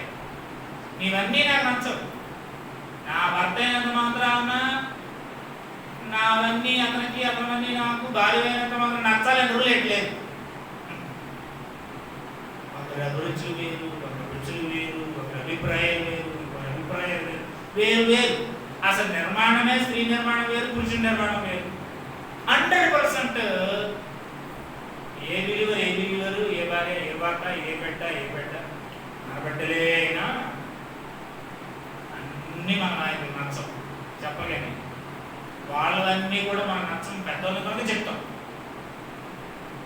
[SPEAKER 1] నీవన్నీ నాకు నచ్చవు. నా భర్త అయినంత మాత్రాన నావన్నీ అతనికి, అతనవన్నీ నాకు, భార్య అయినంత మాత్రం నచ్చాలని రూల్ లేదు. ఒకరి అభిరుచులు వేరు, ఒకరి రుచులు వేరు, ఒకరి అభిప్రాయాలు వేరు, ఇంకో అభిప్రాయాలు వేరు, వేరు వేరు. అసలు నిర్మాణమే, స్త్రీ నిర్మాణం వేరు, పురుషుడి నిర్మాణం వేరు. 100% ఏ బిలీవరు, ఏ భార్య, ఏ భర్త, ఏ బిడ్డ, మన బిడ్డలే అయినా అన్నీ మన నాయకులు నచ్చం చెప్పలేని, వాళ్ళవన్నీ కూడా మనకు నచ్చం. పెద్దవాళ్ళ కనుక చెప్తాం,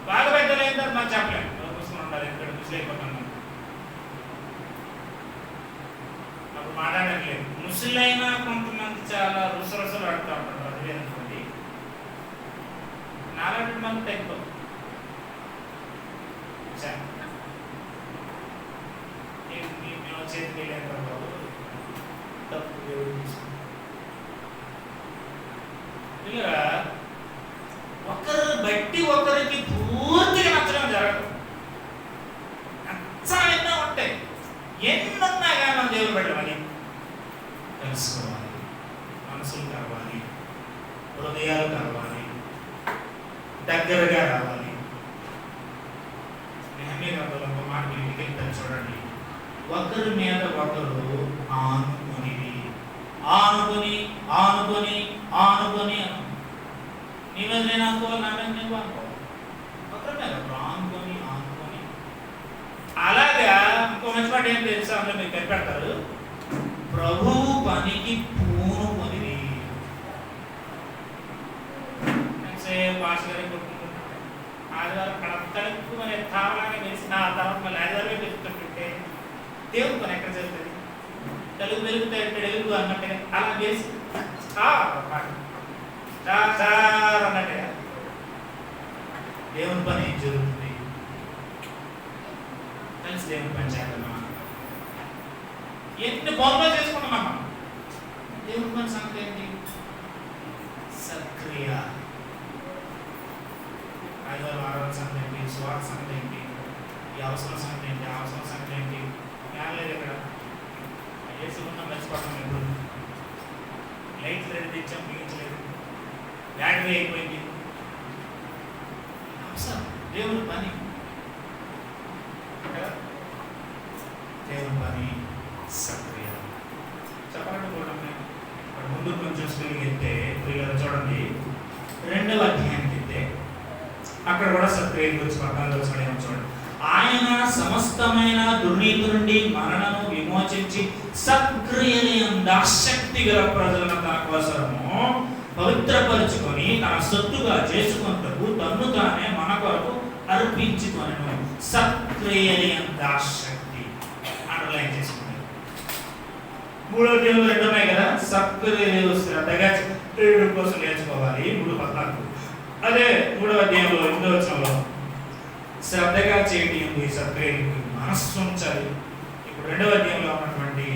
[SPEAKER 1] బాగా పెద్దలు అయిన తర్వాత మనం చెప్పలేము. కూర్చుని ఉండాలి, ఇక్కడ ముసలైపోతాం, అప్పుడు మాట్లాడలేదు. ముసలైనా కొంతమంది చాలా రుసరుసలు ఆడుతూ ఉంటారు, అది వేరనుకోండి. నాలుగు మంది తగ్గిపోతుంది. మేము చేతికి వెళ్ళాను బాబు, తప్పు ఇలా ఒకరు బట్టి ఒకరికి పూర్తిగా నచ్చడం జరగదు. నచ్చడం ఎన్నో ఉంటాయి, ఎన్నున్నా కానీ మనం దేవుడు పెట్టమని తెలుసుకోవాలి. మనసులు కావాలి, హృదయాలు కావాలి, దగ్గరగా రావాలి. నెహెమ్యా గ్రంథంలో ఒక మాట మీకు చూడండి, ఒకరి మీద ఒకరు ఆనుకొని ఆనుకొని ఆనుకొని ఆనుకొని నీ మీద నేను అనుకోవాలి, నా మీద నేను అనుకోవాలి, ఒకరి మీద ఆనుకొని ఆనుకొని. అలాగా ఇంకో మంచి మాట ఏం తెలుసా, అందులో మీరు కనిపెడతారు, ప్రభువు పనికి పూనుకొని. భాష గారి కొట్టుకుంటున్నాడు, ఆదివారం కడతలకు మరి తావలాగా వేసి నా తర్వాత మళ్ళీ ఆదివారమే పెరుగుతుంటుంటే దేవుడు పని ఎక్కడ జరుగుతుంది? తెలుగు వెలుగుతాయి, వెలుగు అన్నట్టుగా అలా వేసి అన్నట్టుగా దేవుని పని ఏం జరుగుతుంది? కలిసి దేవుని పని చేద్దామా? ఎన్ని బొమ్మలు చేసుకుంటున్నామా? దేవుని పని సంగతి ఏంటి? సక్రియ. ఆదివారం ఆరాధన సంగతి ఏంటి? స్వార్థ సంగతి ఏంటి? ఈ అవసరం సంగతి ఏంటి? ఆ అవసరం సంగతి ఏంటి? లేదు ఇక్కడ ఏసీ ఉన్న మర్చిపోతాం. ఎప్పుడు లైట్లు రెండు తెచ్చాం, బిగించలేదు, బ్యాటరీ అయిపోయింది. అవసరం దేవుని పని కదా, దేవుని పని సక్రియ. చెప్పాలంటే కూడా ముందు కొంచెం స్కూల్కి వెళ్తే పిల్లలు చూడండి, 2వ అధ్యాయానికి వెళ్తే అక్కడ కూడా సక్రియ గురించి 14వ వచనం చూడండి. ఆయన సమస్తమైన దుర్నీతి నుండి మనలను విమోచించి సక్రియలందు ఆసక్తి గల ప్రజలను తన కోసము పవిత్రపరుచుకొని తన సొత్తుగా చేసుకొనుటకు తన్ను తానే మన కొరకు అర్పించుకొనెను. సక్రియలందు ఆసక్తి అండర్లైన్ చేసుకున్నాను. 3వ అధ్యాయంలో 2 ఉన్నాయి కదా, సక్రియ శ్రద్ధగా దేవుడి కోసం నేర్చుకోవాలి, 3:14. అదే 3వ అధ్యాయంలో 8వ వచనంలో శ్రద్ధగా చేయడం ఉంది, సక్రియకి మనస్సు ఉంచాలి. ఇప్పుడు 2వ అధ్యాయంలో ఉన్నటువంటి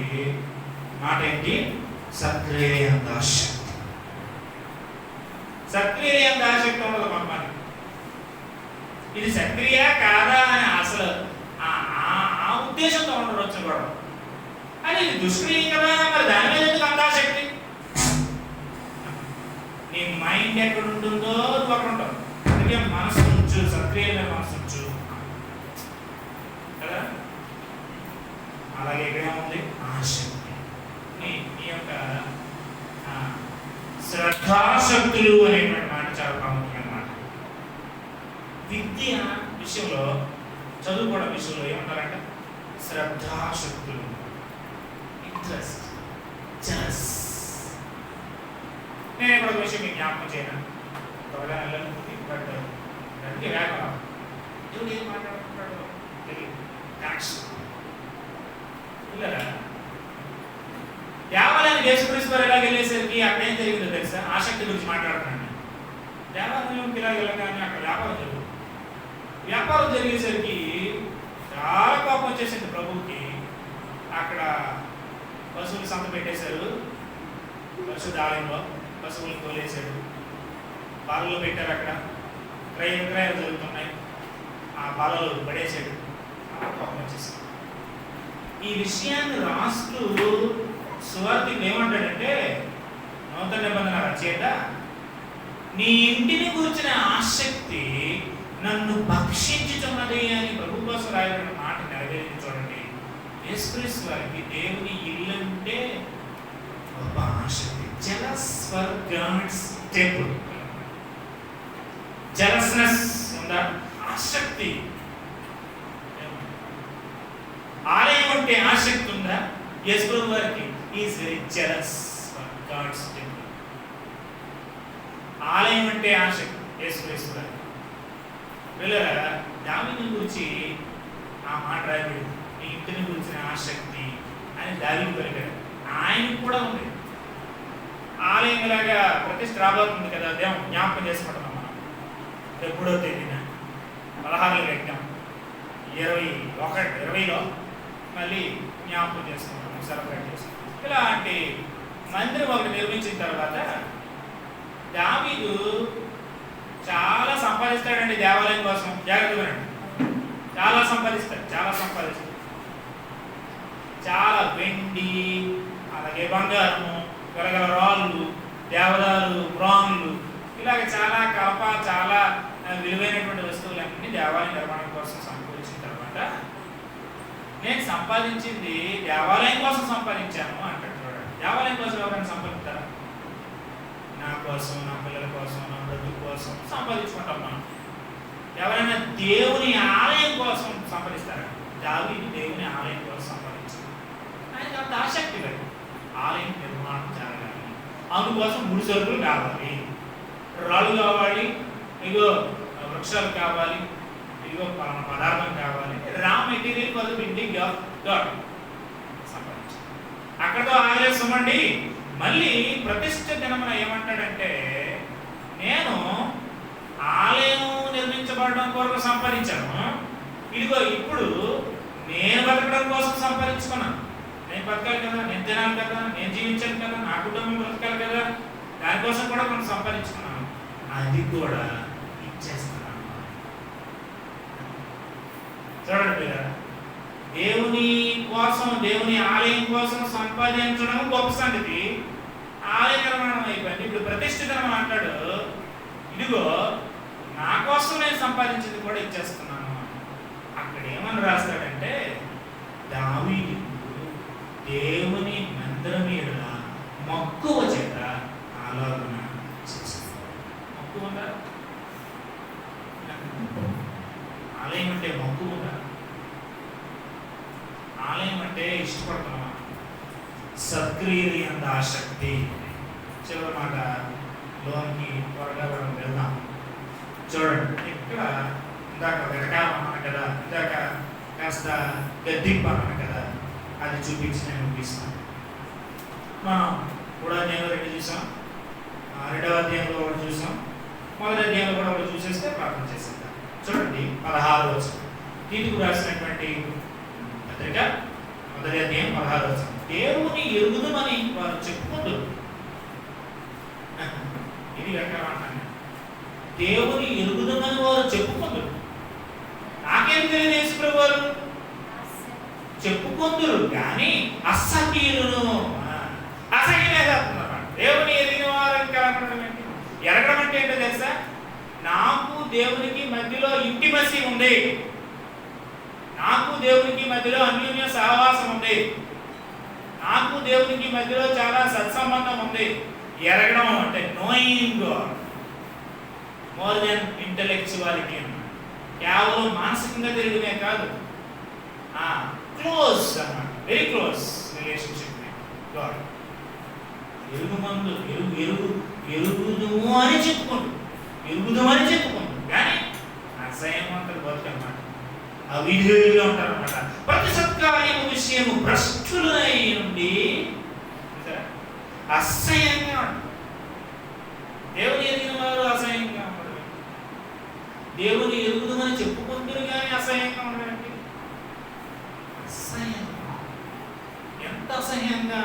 [SPEAKER 1] మాట ఏంటి? సక్రియంత ఆసక్తి. సక్రియంత ఆసక్తి ఉండదు మన పని. ఇది సక్రియ కాదా అని అసలు ఆ ఉద్దేశంతో ఉండవచ్చు కూడా. అది ఇది దుష్క్రియ కదా, మరి దాని మీద ఎందుకు అంత ఆసక్తి? నీ మైండ్ ఎక్కడ ఉంటుందో అక్కడ ఉంటుంది. అందుకే మనసు ఉంచు, సక్రియమైన మనసు ఉంచు కదా. అలాగే ఇక్కడ ఏముంది? ఆసక్తి. నీ యొక్క శ్రద్ధాశక్తులు అనేటువంటి మాట చాలా ప్రాముఖ్యమైన మాట. విద్య విషయంలో, చదువుకోవడం విషయంలో ఏమంటారంటే శ్రద్ధాశక్తులు, ఇంట్రెస్ట్, జలస్. నేను ఎక్కడ విషయం మీకు జ్ఞాపకం చేయను, త్వరగా వెళ్ళాలి, బట్ దానికి వేగం దేవుడు ఏం మాట్లాడుకుంటాడు తెలియదు. పిల్లరా, దేవాలయానికి యేసుక్రీస్తు ఎలా వెళ్ళేసరికి అక్కడ ఏం జరిగిందో తెలుసా? ఆసక్తి గురించి మాట్లాడుతున్నాను. దేవాలయంలోకి ఇలా వెళ్ళగానే అక్కడ వ్యాపారం జరిగేసరికి చాలా కోపం వచ్చేసింది ప్రభువుకి. అక్కడ పశువులు సంత పెట్టేశారు, పరిశుద్ధ ఆలయంలో పశువులు తోలేశాడు, బాలలో పెట్టారు, అక్కడ క్రయ విక్రయాలు జరుగుతున్నాయి, ఆ బాలలో పడేశాడు. కోపం వచ్చేసింది. ఈ విషయాన్ని రాస్తూ సువార్తికుడు ఏమంటాడంటే, నూతన నిబంధన రచయిత, నీ ఇంటిని గురించిన ఆసక్తి నన్ను భక్షించుచున్నది అని ప్రభు కోసం రాయబడిన మాట నెరవేర్చి చూడండి. యేసుక్రీస్తు వారికి దేవుని ఇల్లు అంటే గొప్ప ఆసక్తి. Jealous for God's temple. Jealousness ఉందా? ఆసక్తి. ఆలయం అంటే ఆసక్తి ఉందా? యేసుక్రీస్తు వారికి is very jealous for God's temple. ఆలయం అంటే ఆసక్తి యేసుక్రీస్తు వారికి. వీళ్ళరా దావీదు గురించి ఆ మాట రాయబడింది, నీ ఇంటిని గురించిన ఆసక్తి అని దావీదు పలికాడు. ఆయనకు కూడా ఉంది. ఆలయం ఇలాగా ప్రతిష్ఠ రాబోతుంది కదా, అదేం జ్ఞాపకం చేసుకుంటున్నాం మనం. ఎప్పుడో తేదీన 16 యజ్ఞం 20లో మళ్ళీ జ్ఞాపకం చేసుకుంటాం, సెలబ్రేట్ చేసుకుంటాం. ఇలాంటి మందిరం ఒకటి నిర్మించిన తర్వాత దావీదు చాలా సంపాదిస్తాడండి దేవాలయం కోసం. జాగ్రత్తగా చాలా సంపాదిస్తాడు. చాలా వెండి, అలాగే బంగారము, గలగల రాళ్ళు, దేవదాలు, బ్రాన్లు, ఇలాగ చాలా కలప, చాలా విలువైనటువంటి వస్తువులన్నీ దేవాలయ నిర్మాణం కోసం సమకూర్చిన తర్వాత, నేను సంపాదించింది దేవాలయం కోసం సంపాదించాను అంటాడు. చూడండి, దేవాలయం కోసం ఎవరైనా సంపాదిస్తారా? నా కోసం, నా పిల్లల కోసం, నా బ్రతుకు కోసం సంపాదించుకుంటాం మనం. ఎవరైనా దేవుని ఆలయం కోసం సంపాదిస్తారా? దావీదు దేవుని ఆలయం కోసం సంపాదించారు. ఆయనకు అంత ఆసక్తి లేదు. ఆలయం నిర్మాణం జరగాలి, అందుకోసం ముడి సరుకులు కావాలి, రాళ్ళు కావాలి, ఇగో వృక్షాలు కావాలి, ఇగో పదార్థం కావాలి, raw material for the building of God సంపాదించారు. అక్కడతో ఆలయం సుమండి. మళ్ళీ ప్రతిష్ఠ దినమున ఏమంటాడంటే, నేను ఆలయం నిర్మించబడడం కొరకు సంపాదించాను, ఇదిగో ఇప్పుడు నేను బతకడం కోసం సంపాదించుకున్నాను. నేను బతకాలి కదా, నేను తినాలి కదా, నేను జీవించాలి కదా, నా కుటుంబం బ్రతకాలి కదా, దానికోసం కూడా మనం సంపాదించుకున్నాను, అది కూడా ఇచ్చేస్తున్నాను. చూడండి మీరు, దేవుని కోసం, దేవుని ఆలయం కోసం సంపాదించడం గొప్ప సంగతి. ఆలయ నిర్మాణం అయిపోయింది. ఇప్పుడు ప్రతిష్ఠితం అంటాడు, ఇదిగో నా కోసం నేను సంపాదించింది కూడా ఇచ్చేస్తున్నాను. అక్కడ ఏమని రాస్తాడంటే, దావీదు దేవుని మందిరం మీద మక్కువ చేత ఆలాపన చేస్తాడు. మక్కువ ఉందా? ఆలయం అంటే మక్కువ ఉందా? ఆలయం అంటే ఇష్టపడుతున్నామా? సక్రియలు ఎంత ఆసక్తి. చివరి మాట లోనికి త్వరగా మనం వెళ్దాం. చూడండి, ఇక్కడ ఇందాక వెనకాలన్నాను కదా, ఇందాక కాస్త గద్దింపన్నాను కదా, అది చూపించి నేను ముగిస్తాను. మనం కూడా అధ్యాయంలో 2 చూసాం, 2వ అధ్యాయంలో ఒకటి చూసాం, మొదటి అధ్యాయంలో కూడా ఒకటి చూసేస్తే ప్రార్థన చేసేద్దాం. చూడండి 16వ వచనం, తీతుకు రాసినటువంటి పత్రిక 1వ అధ్యాయం 16వ వచనం. దేవుని ఎరుగుదమని వారు చెప్పుకుంటూ, ఇది వెనకాలంటాను, దేవుని ఎరుగుదమని వారు చెప్పుకుందరు. నాకేం తెలియదు యేసుప్రభు వారు చెప్పుకుందరు కానీ అసహ్యులను, అసహ్యమేస్తున్నారు. దేవుని ఎరిగిన వారు ఎరగడం అంటే ఏంటో తెలుసా? నాకు దేవునికి మధ్యలో ఇంటిమసీ ఉంది, నాకు దేవునికి మధ్యలో అన్యోన్య సహవాసం ఉంది, నాకు దేవునికి మధ్యలో చాలా సత్సంబంధం ఉంది. ఎరగడం అంటే knowing God more than intellectuality అన్నమాట. కేవలం మానసికంగా తెలియడమే కాదు, క్లోజ్ అన్నమాట, వెరీ క్లోజ్ రిలేషన్షిప్ గాడ్. ఎరుగుదుము అని చెప్పుకుంటు కానీ అసహ్యమంతా బతుకన్నమాట, అవిధేయులుగా ఉంటారన్నమాట. ప్రతి సత్కార్యము విషయము భ్రష్టులై ఉండి అసహ్యంగా ఉంటారు. దేవుని ఎరిగిన వారు అసహ్యంగా ఉండరు, దేవుని ఎరుగుదమని చెప్పుకుంటారు కానీ అసహ్యంగా ఉండరండి. అసహ్యంగా, ఎంత అసహ్యంగా!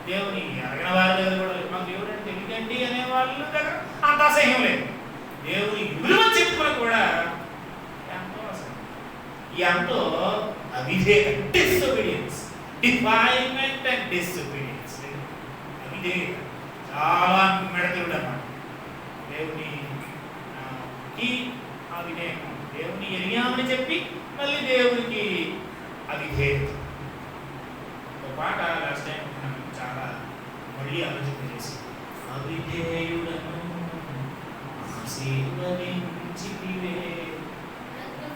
[SPEAKER 1] దేవుని ఎరగిన వారి దగ్గర కూడా మాకు దేవుడు అంటే తెలియదండి అనే వాళ్ళ దగ్గర అంత అసహ్యం లేదు. దేవుని విలువ చెప్పుకుని కూడా ఎంతో అసహ్యం, ఎంతో అవిధేయత, డిసొబీడియన్స్, డిఫైల్మెంట్ అండ్ డిసొబీడియన్స్, అవిధేయత, చాలా మెడతలుడు అన్నమాట. దేవునికి అవిధేయం, దేవుని ఎరిగామని చెప్పి మళ్ళీ దేవునికి అవిధేయత. పాట లాస్ట్ టైం చాలా మళ్ళీ ఆలోచన చేసి అవిధేయుడను ఆశీర్వదించితివే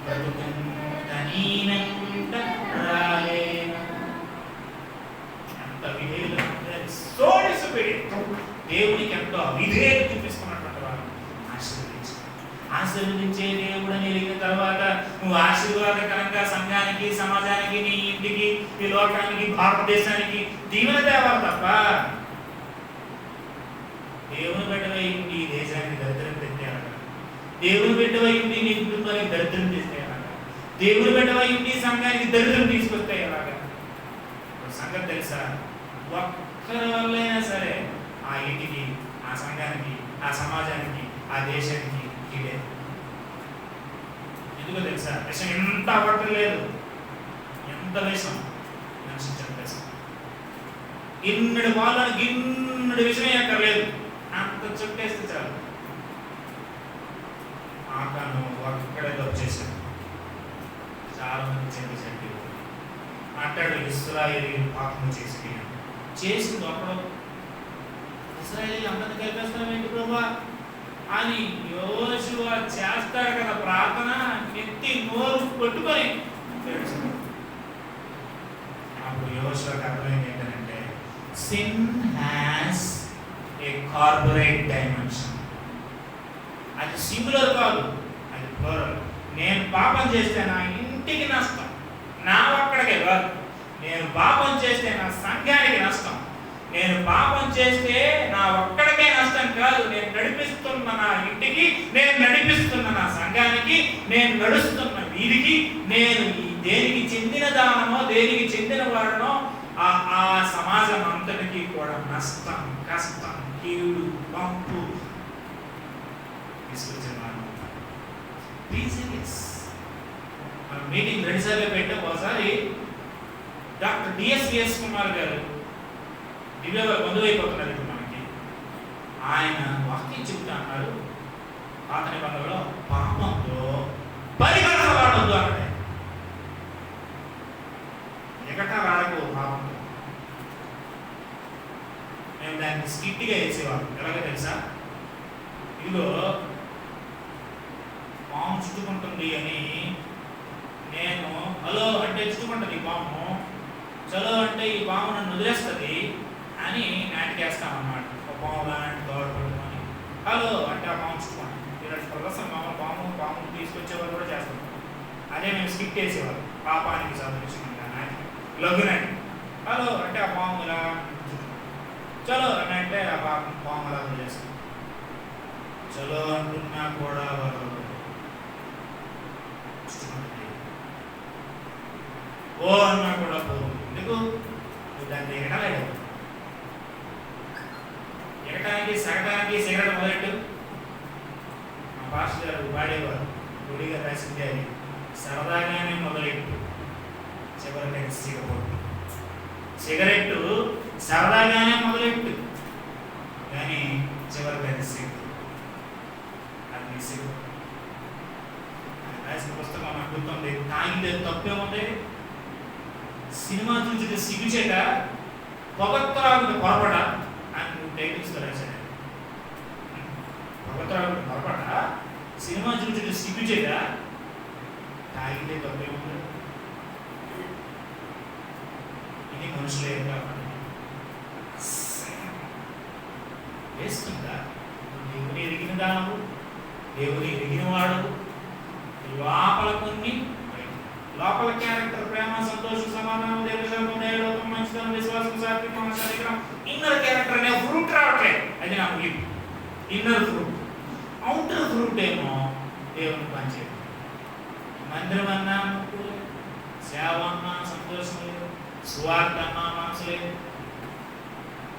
[SPEAKER 1] బ్రతుకంత నీనంట రాలేనా. ఎంత విధేయులు సో డిసొబీడియంట్, దేవునికి ఎంతో విధేయత చూపిస్తున్నటువంటి వారు ఆశీర్వదించే దేవుడు అని ఎరిగిన తర్వాత నువ్వు ఆశీర్వాదకరంగా సంఘానికి, సమాజానికి, నీ ఇంటికి, ఈ లోకానికి, భారతదేశానికి దీవెన తేవాలి తప్ప దేవుని బిడ్డవై ఉండి ఈ దేశానికి దరిద్రం తెచ్చేయాలట, దేవుని బిడ్డవై ఉండి నీ కుటుంబానికి దరిద్రం తీసుకెళ్ళాలట, దేవుని బిడ్డవై ఉండి సంఘానికి దరిద్రం తీసుకొస్తే ఎలాగా. సంగతి తెలుసా, ఒక్కరి వల్లైనా సరే ఆ ఇంటికి, ఆ సంఘానికి, ఆ సమాజానికి, ఆ దేశానికి కీడే. ఎందుకో తెలుసా, విషయం ఎంత అవ్వటం లేదు, ఎంత విషయం మనిషి చంపేసాం. గిన్నెడు పాలను గిన్నెడు విషయం ఎక్కర్లేదు, అంత చుట్టేస్తే చాలు. ఆకాను ఒక్కడే తప్పు చేశాడు, చాలా మంది చంపేశాడు. మాట్లాడు ఇశ్రాయేలీయులు పాపము చేసింది ఒక్కడో. ఇశ్రాయేలీయులు అందరిని కలిపేస్తాం ఏంటి ప్రభా అని యోషువ చేస్తాడు కదా ప్రార్థన, నెత్తి నోరు కొట్టుకొని. అప్పుడు యోషువకి అర్థమైంది ఏంటంటే sin has a corporate dimension. అది సింగులర్ కాదు, అది ప్లూరల్. నేను పాపం చేస్తే నా ఇంటికి నష్టం, నా ఒక్కడికే కాదు. నేను పాపం చేస్తే నా సంఘానికి నష్టం, నేను పాపం చేస్తే నా ఒక్కడికే నష్టం కాదు, నేను నడిపిస్తున్న నా ఇంటికి, నేను నడిపిస్తున్న నా సంఘానికి, నేను నడుస్తున్న వీరికి, నేను దేనికి చెందిన దానమో, దేనికి చెందిన వాడనో ఆ సమాజం అంతటికి కూడా నష్టం, కష్టం, కీడు, పంపు తీసుకొచ్చిన మనం మీటింగ్ రెండుసార్లు పెట్టాం. ఒకసారి డాక్టర్ డిఎస్విఎస్ కుమార్ గారు దివ్య బంధువైపోతున్నారు ఇప్పుడు మనకి. ఆయన వాక్యం చెబుతా అన్నారు, పాత నిబంధనలో పాపంతో పరిగణించబడద్దు అన్నాడు. ఎగటా రాడకు పాపంతో. మేము దాన్ని స్కిట్గా వేసేవాళ్ళం. ఎలాగో తెలుసా, ఇదిగో పాము చుట్టుకుంటుంది అని నేను హలో అంటే చుట్టుకుంటుంది ఈ పాము, చలో అంటే ఈ పాము నన్ను వదిలేస్తుంది అని నాటికేస్తామన్నమాట. ఒక పాము లాంటి దోడ పడుతుంది, హలో అంటే ఆ పాము చుట్టుకుంటాం. ఇలాంటి ప్రదర్శన పాము తీసుకొచ్చేవాళ్ళు కూడా చేస్తాం. అదే మేము స్కిప్ చేసేవాళ్ళు పాపానికి సంబంధించిన నాటి లఘునాటి. హలో అంటే ఆ పాము ఇలా, చలో అని అంటే ఆ పాము అలా వదిలేస్తాం. చలో అంటున్నా కూడా ఓ అన్నా కూడా పోదు. ఎందుకు? దాన్ని ఎగటలేదు. ఎగటానికి సగటానికి సిగరెట్ మొదలెట్టు. మా పాస్టర్ గారు వాడేవారు, గుడిగా రాసింది అది. సరదాగానే మొదలెట్టు, చివరికి సిగపోటు. సిగరెట్టు సరదాగానే మొదలెట్టు, కానీ చివరికి సిగ్గు. అది సిగ్గు. రాసిన పుస్తకం నాకు గుర్తుంది. తాగితే తప్పేముంది? సినిమా చూసి సిగ్గుచేట, పొగత్రాగుడు పొరపడ అని నువ్వు టైటిల్స్ రాశాడు. పొగత్రాగుడు పొరపడ, సినిమా చూసి సిగ్గుచేట, తాగితే తప్పేముంది? ఇది మనుషులు ఏం కావాలి వేస్తుందా? దేవుని ఎరిగిన దానవు, దేవుని ఎరిగిన వాడు, లోపల కొన్ని లోపల క్యారెక్టర్ ప్రేమ, సంతోషం, సమాధానం, దేవశాంతం, దయలోకం, మంచితనం, విశ్వాసం, సాత్వికం, శరీరం. ఇన్నర్ క్యారెక్టర్ అనే ఫ్రూట్ రావట్లేదు. అది నా ముగింపు. Inner fruit. అవుటర్ ఫ్రూట్ ఏమో దేవుని పనిచేయదు. మందిరం అన్నా ముక్కు లేదు, సేవ అన్నా సంతోషం లేదు, సువార్త అన్నా మనసు లేదు,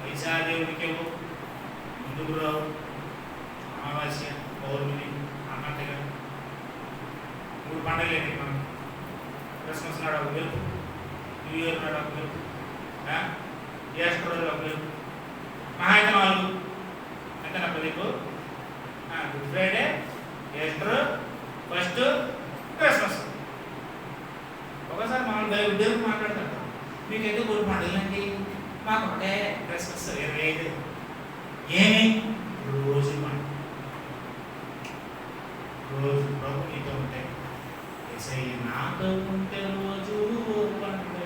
[SPEAKER 1] పైసా దేవునికి ముందుకు రావు, అమావాస్య, పౌర్ణమి అన్నట్టుగా 3 పండుగలేండి మనం. క్రిస్మస్ నాడు ఒక గెలుపు, న్యూ ఇయర్ నాడు ఒక గెలుపు, ఈస్టర్ రోజు ఒక గెలుపు, మహాయిత 4 అంతేనా పదికు. Good Friday, Easter, first, Christmas. ఒకసారి మనం దేవుడు మాట్లాడతారు. మీకైతే 3 పండుగలండి, మాకు ఒకటే క్రిస్మస్ 25. ఏమి రోజు పండుగ, రోజు ప్రభు నీతో ఉంటే, యేసయ్య నాతో ఉంటే రోజు పండుగ,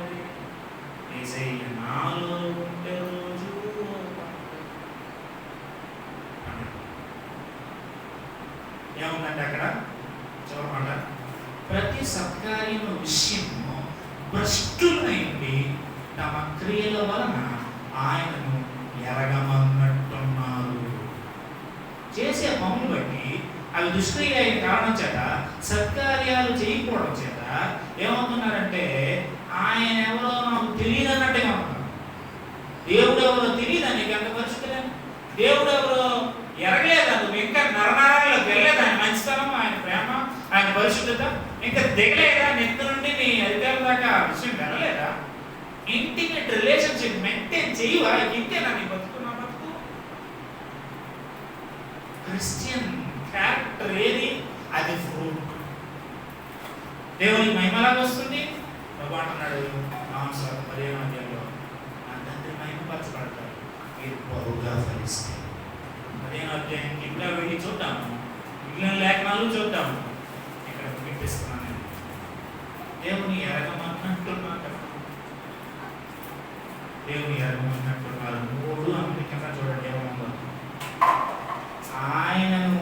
[SPEAKER 1] యేసయ్య నాలో ఉంటే రోజు పండుగ. ఏముందంటే అక్కడ చూడమాట, ప్రతి సత్కార్యము విషయము భ్రష్టులైంది తమ క్రియల వలన ఆయనను ఎరగమన్నట్టున్నారు. చేసే పనులు బట్టి అవి దుష్క్రియ అయిన కారణం చేత, సత్కార్యాలు చేయకపోవడం చేత ఏమవుతున్నారంటే ఆయన ఎవరో నాకు తెలియదు అన్నట్టుగా ఉన్నారు. దేవుడు ఎవరో తెలియదా నీకు? అంత పరిస్థితి దేవుడు ఎవరో ఎరగలేదా? నువ్వు ఇంకా నరనరాల్లోకి వెళ్ళలేదా? ఆయన మంచితనం, ఆయన ప్రేమ, ఆయన పరిశుద్ధత ఇంకా దిగలేదా? నెత్తి నుండి నీ అధికారుల దాకా ఆ విషయం వెళ్ళలేదా? ఇంటిమేట్ రిలేషన్షిప్ మెయింటైన్ చేయవా? ఇంతేనా నీ బతుకున్నా బతుకు? క్రిస్టియన్ క్యారెక్టర్ ఏది? అది ఫ్రూట్. దేవునికి మహిమలాగా వస్తుంది. ప్రభు అంటున్నాడు మాంసం 15వ అధ్యాయంలో, నా తండ్రి మహిమపరచబడతారు మీరు బహుగా ఫలిస్తే. 15వ అధ్యాయానికి ఇంకా వెళ్ళి చూద్దాము, మిగిలిన లేఖనాలు చూద్దాము. ఇక్కడ వినిపిస్తున్నాను నేను, దేవుని ఎరగమన్నట్టున్నారు, దేవుని ఎరగమన్నట్టున్నారు. 3 అమెరికా చూడండి ఏమో, ఆయనను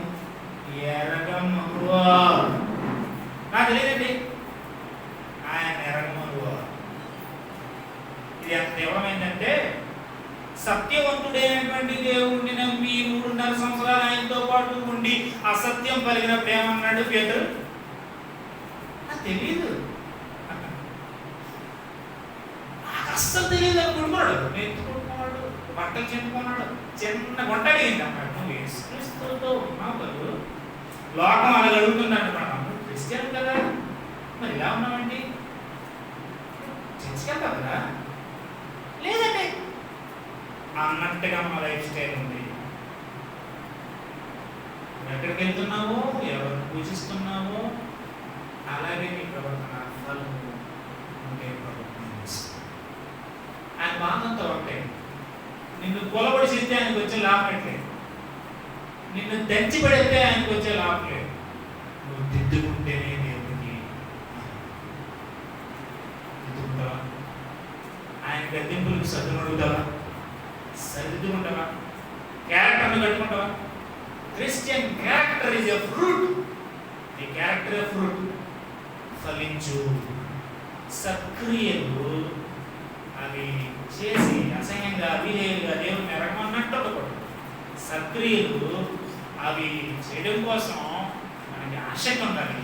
[SPEAKER 1] ఎరగమనువారు. నాకు తెలియదండి, ఆయన ఎరగమనువారు. ఇది ఎంత తీవ్రమైందంటే, సత్యవంతుడైనటువంటి దేవుణ్ణి నమ్మి 3.5 సంవత్సరాలు ఆయనతో పాటు ఉండి అసత్యం పలికినప్పుడు ఏమన్నాడు పేతురు? నాకు తెలియదు, నాకు అస్సలు తెలియదు అనుకుంటున్నాడు. ఎత్తుకుంటున్నాడు, బట్టలు చెప్పుకున్నాడు, చిన్న గుంట అడిగింది అన్నమాట. నువ్వు యేసుక్రీస్తుతో ఉన్నావు కదా, లోకం అలా అడుగుతుందంట, మనం క్రిస్టియన్ కదా, మరి ఇలా ఉన్నామండి, చర్చికి వెళ్తావు కదా? లేదండి అన్నట్టుగా మా లైఫ్ స్టైల్ ఉంది. ఎక్కడికి వెళ్తున్నావో, ఎవరు పూజిస్తున్నావో అలాగే నీ ప్రవర్తన ఫలం ఉంటే ప్రవర్తన. ఆయన బాధంతో ఒకటే, నిన్ను కొలబడి చేస్తే ఆయనకు వచ్చే లాభం ఎట్లేదు, నిన్ను దంచి పడితే ఆయనకు వచ్చే లాభం లేదు. నువ్వు దిద్దుకుంటేనే దేవుడికి దిద్దుకుంటావా? ఆయన గద్దెంపులకు సద్దును అడుగుతావా? సరిదిద్దుకుంటావా? క్యారెక్టర్ని కట్టుకుంటావా? Christian character is a fruit. The character a fruit. ఫలించు. సక్రియలు అవి చేసి అసహ్యంగా అవిధేయులుగా దేవుని ఎరగమన్నట్టు ఉండకూడదు. సక్రియలు అవి చేయడం కోసం మనకి ఆసక్తి ఉండాలి.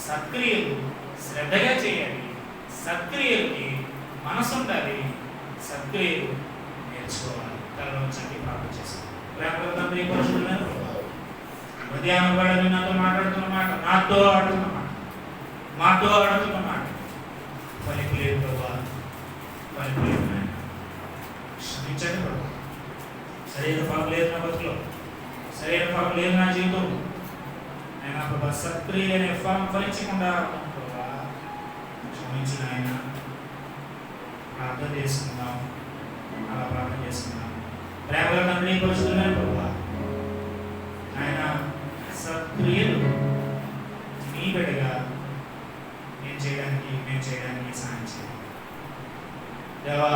[SPEAKER 1] సక్రియలు శ్రద్ధగా చేయాలి. సక్రియలకి మనసు ఉండాలి. సక్రియలు నేర్చుకోవాలి. తలవంచండి, ప్రార్థన చేస్తాం. ప్రేమ తండ్రి పరిశుద్ధులైన ప్రభువా, ఉదయాన్నం వేళ నాతో మాట్లాడుతున్న మాట, నాతో ఆడుతున్న మాట, మాతో ఆడుతున్న మాట పలికి లేదు ప్రభువా, పలికి లేదు నాయన. క్షమించండి ప్రభువా. సరైన ఫలం లేదు నా బతుకులో, సరైన ఫలం లేదు నా జీవితం. ఆయన ప్రభా, సక్రియ అనే ఫలం ఫలించకుండా ప్రభువా క్షమించిన ఆయన. ప్రార్థన చేసుకుందాం, అలా ప్రార్థన చేసుకుందాం. ప్రేమగా తండ్రి పరిశుద్ధులైన ప్రభువా, ఆయన సక్రియలు మీ బిడ్డగా మేము చేయడానికి సహాయం చేయాలి. దేవా,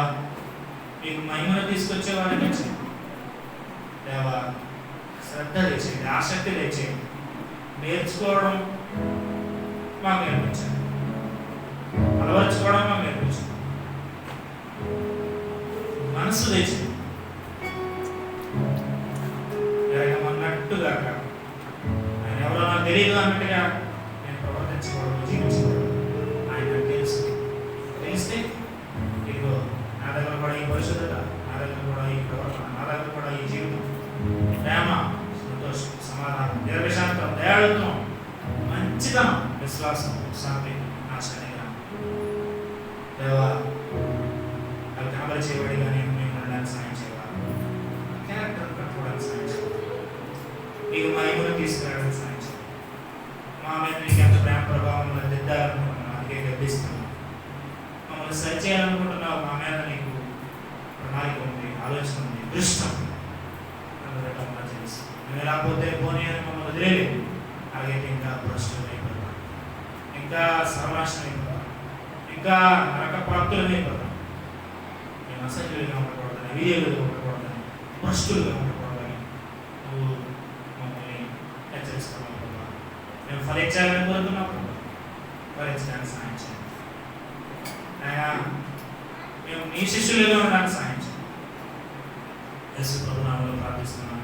[SPEAKER 1] మీకు మహిమను తీసుకొచ్చే వారిని చేయండి. దేవా, శ్రద్ధ తెచ్చేయండి, ఆసక్తి తెచ్చేయండి. నేర్చుకోవడం మాకు నేర్పించండి, అలవర్చుకోవడం మాకు నేర్పించండి. మనసు తెచ్చింది ఎరగమన్నట్టుగా, ఆయన ఎవరో నాకు తెలియదు అన్నట్టుగా నేను ప్రవర్తించకూడదు, జీవించకూడదు. ఆయన తెలిస్తే ఇదిగో నా దగ్గర కూడా ఈ పరిశుద్ధత, నా దగ్గర కూడా ఈ ప్రవర్తన, నా దగ్గర కూడా ఈ జీవితం, ప్రేమ, సంతోషం, సమాధానం, దీర్ఘశాంతం, దయాళుత్వం, మంచితనం, విశ్వాసం, శాంతి, నాశనం దేవా అవి కనబరిచేవాడిగా నేను మేము ఉండడానికి సాయం చేయాలి. క్యారెక్టర్ కట్టుకోవడానికి సాయం చేయాలి. మీకు మహిమను తీసుకురావడానికి సాయం చేయాలి. మా మీద మీకు ఎంత ప్రేమ ప్రభావం దిద్దాలనుకుంటున్నాం, అందుకే గర్భిస్తున్నాం. మమ్మల్ని వాడిని సరి చేయాలనుకుంటున్నావు, మా మీద నీకు ప్రణాళిక ఉంది, ఆలోచన ఉంది, దృష్టం తెలుసు. మేము ఎలా పోతే పోనీ అని మమ్మల్ని వదిలేదు. అలాగైతే ఇంకా భ్రష్టులు అయిపోతాం, ఇంకా సర్వనాశనం అయిపోతాం, ఇంకా నరక ప్రాప్తులు అయిపోతాం. మేము అసహ్యులుగా ఉండకూడదని, వీరులుగా ఉండకూడదని, భ్రష్టులుగా ఉండకూడదని నువ్వు మమ్మల్ని హెచ్చరిస్తున్నావు. మేము ఫలించాలని కోరుకున్నప్పుడు ఫలించడానికి సాయం చేయండి. ఆయన మేము నీ శిష్యులుగా ఉండడానికి సాయం చేయండి. యేసు ప్రభునామములో ప్రార్థిస్తున్నాను.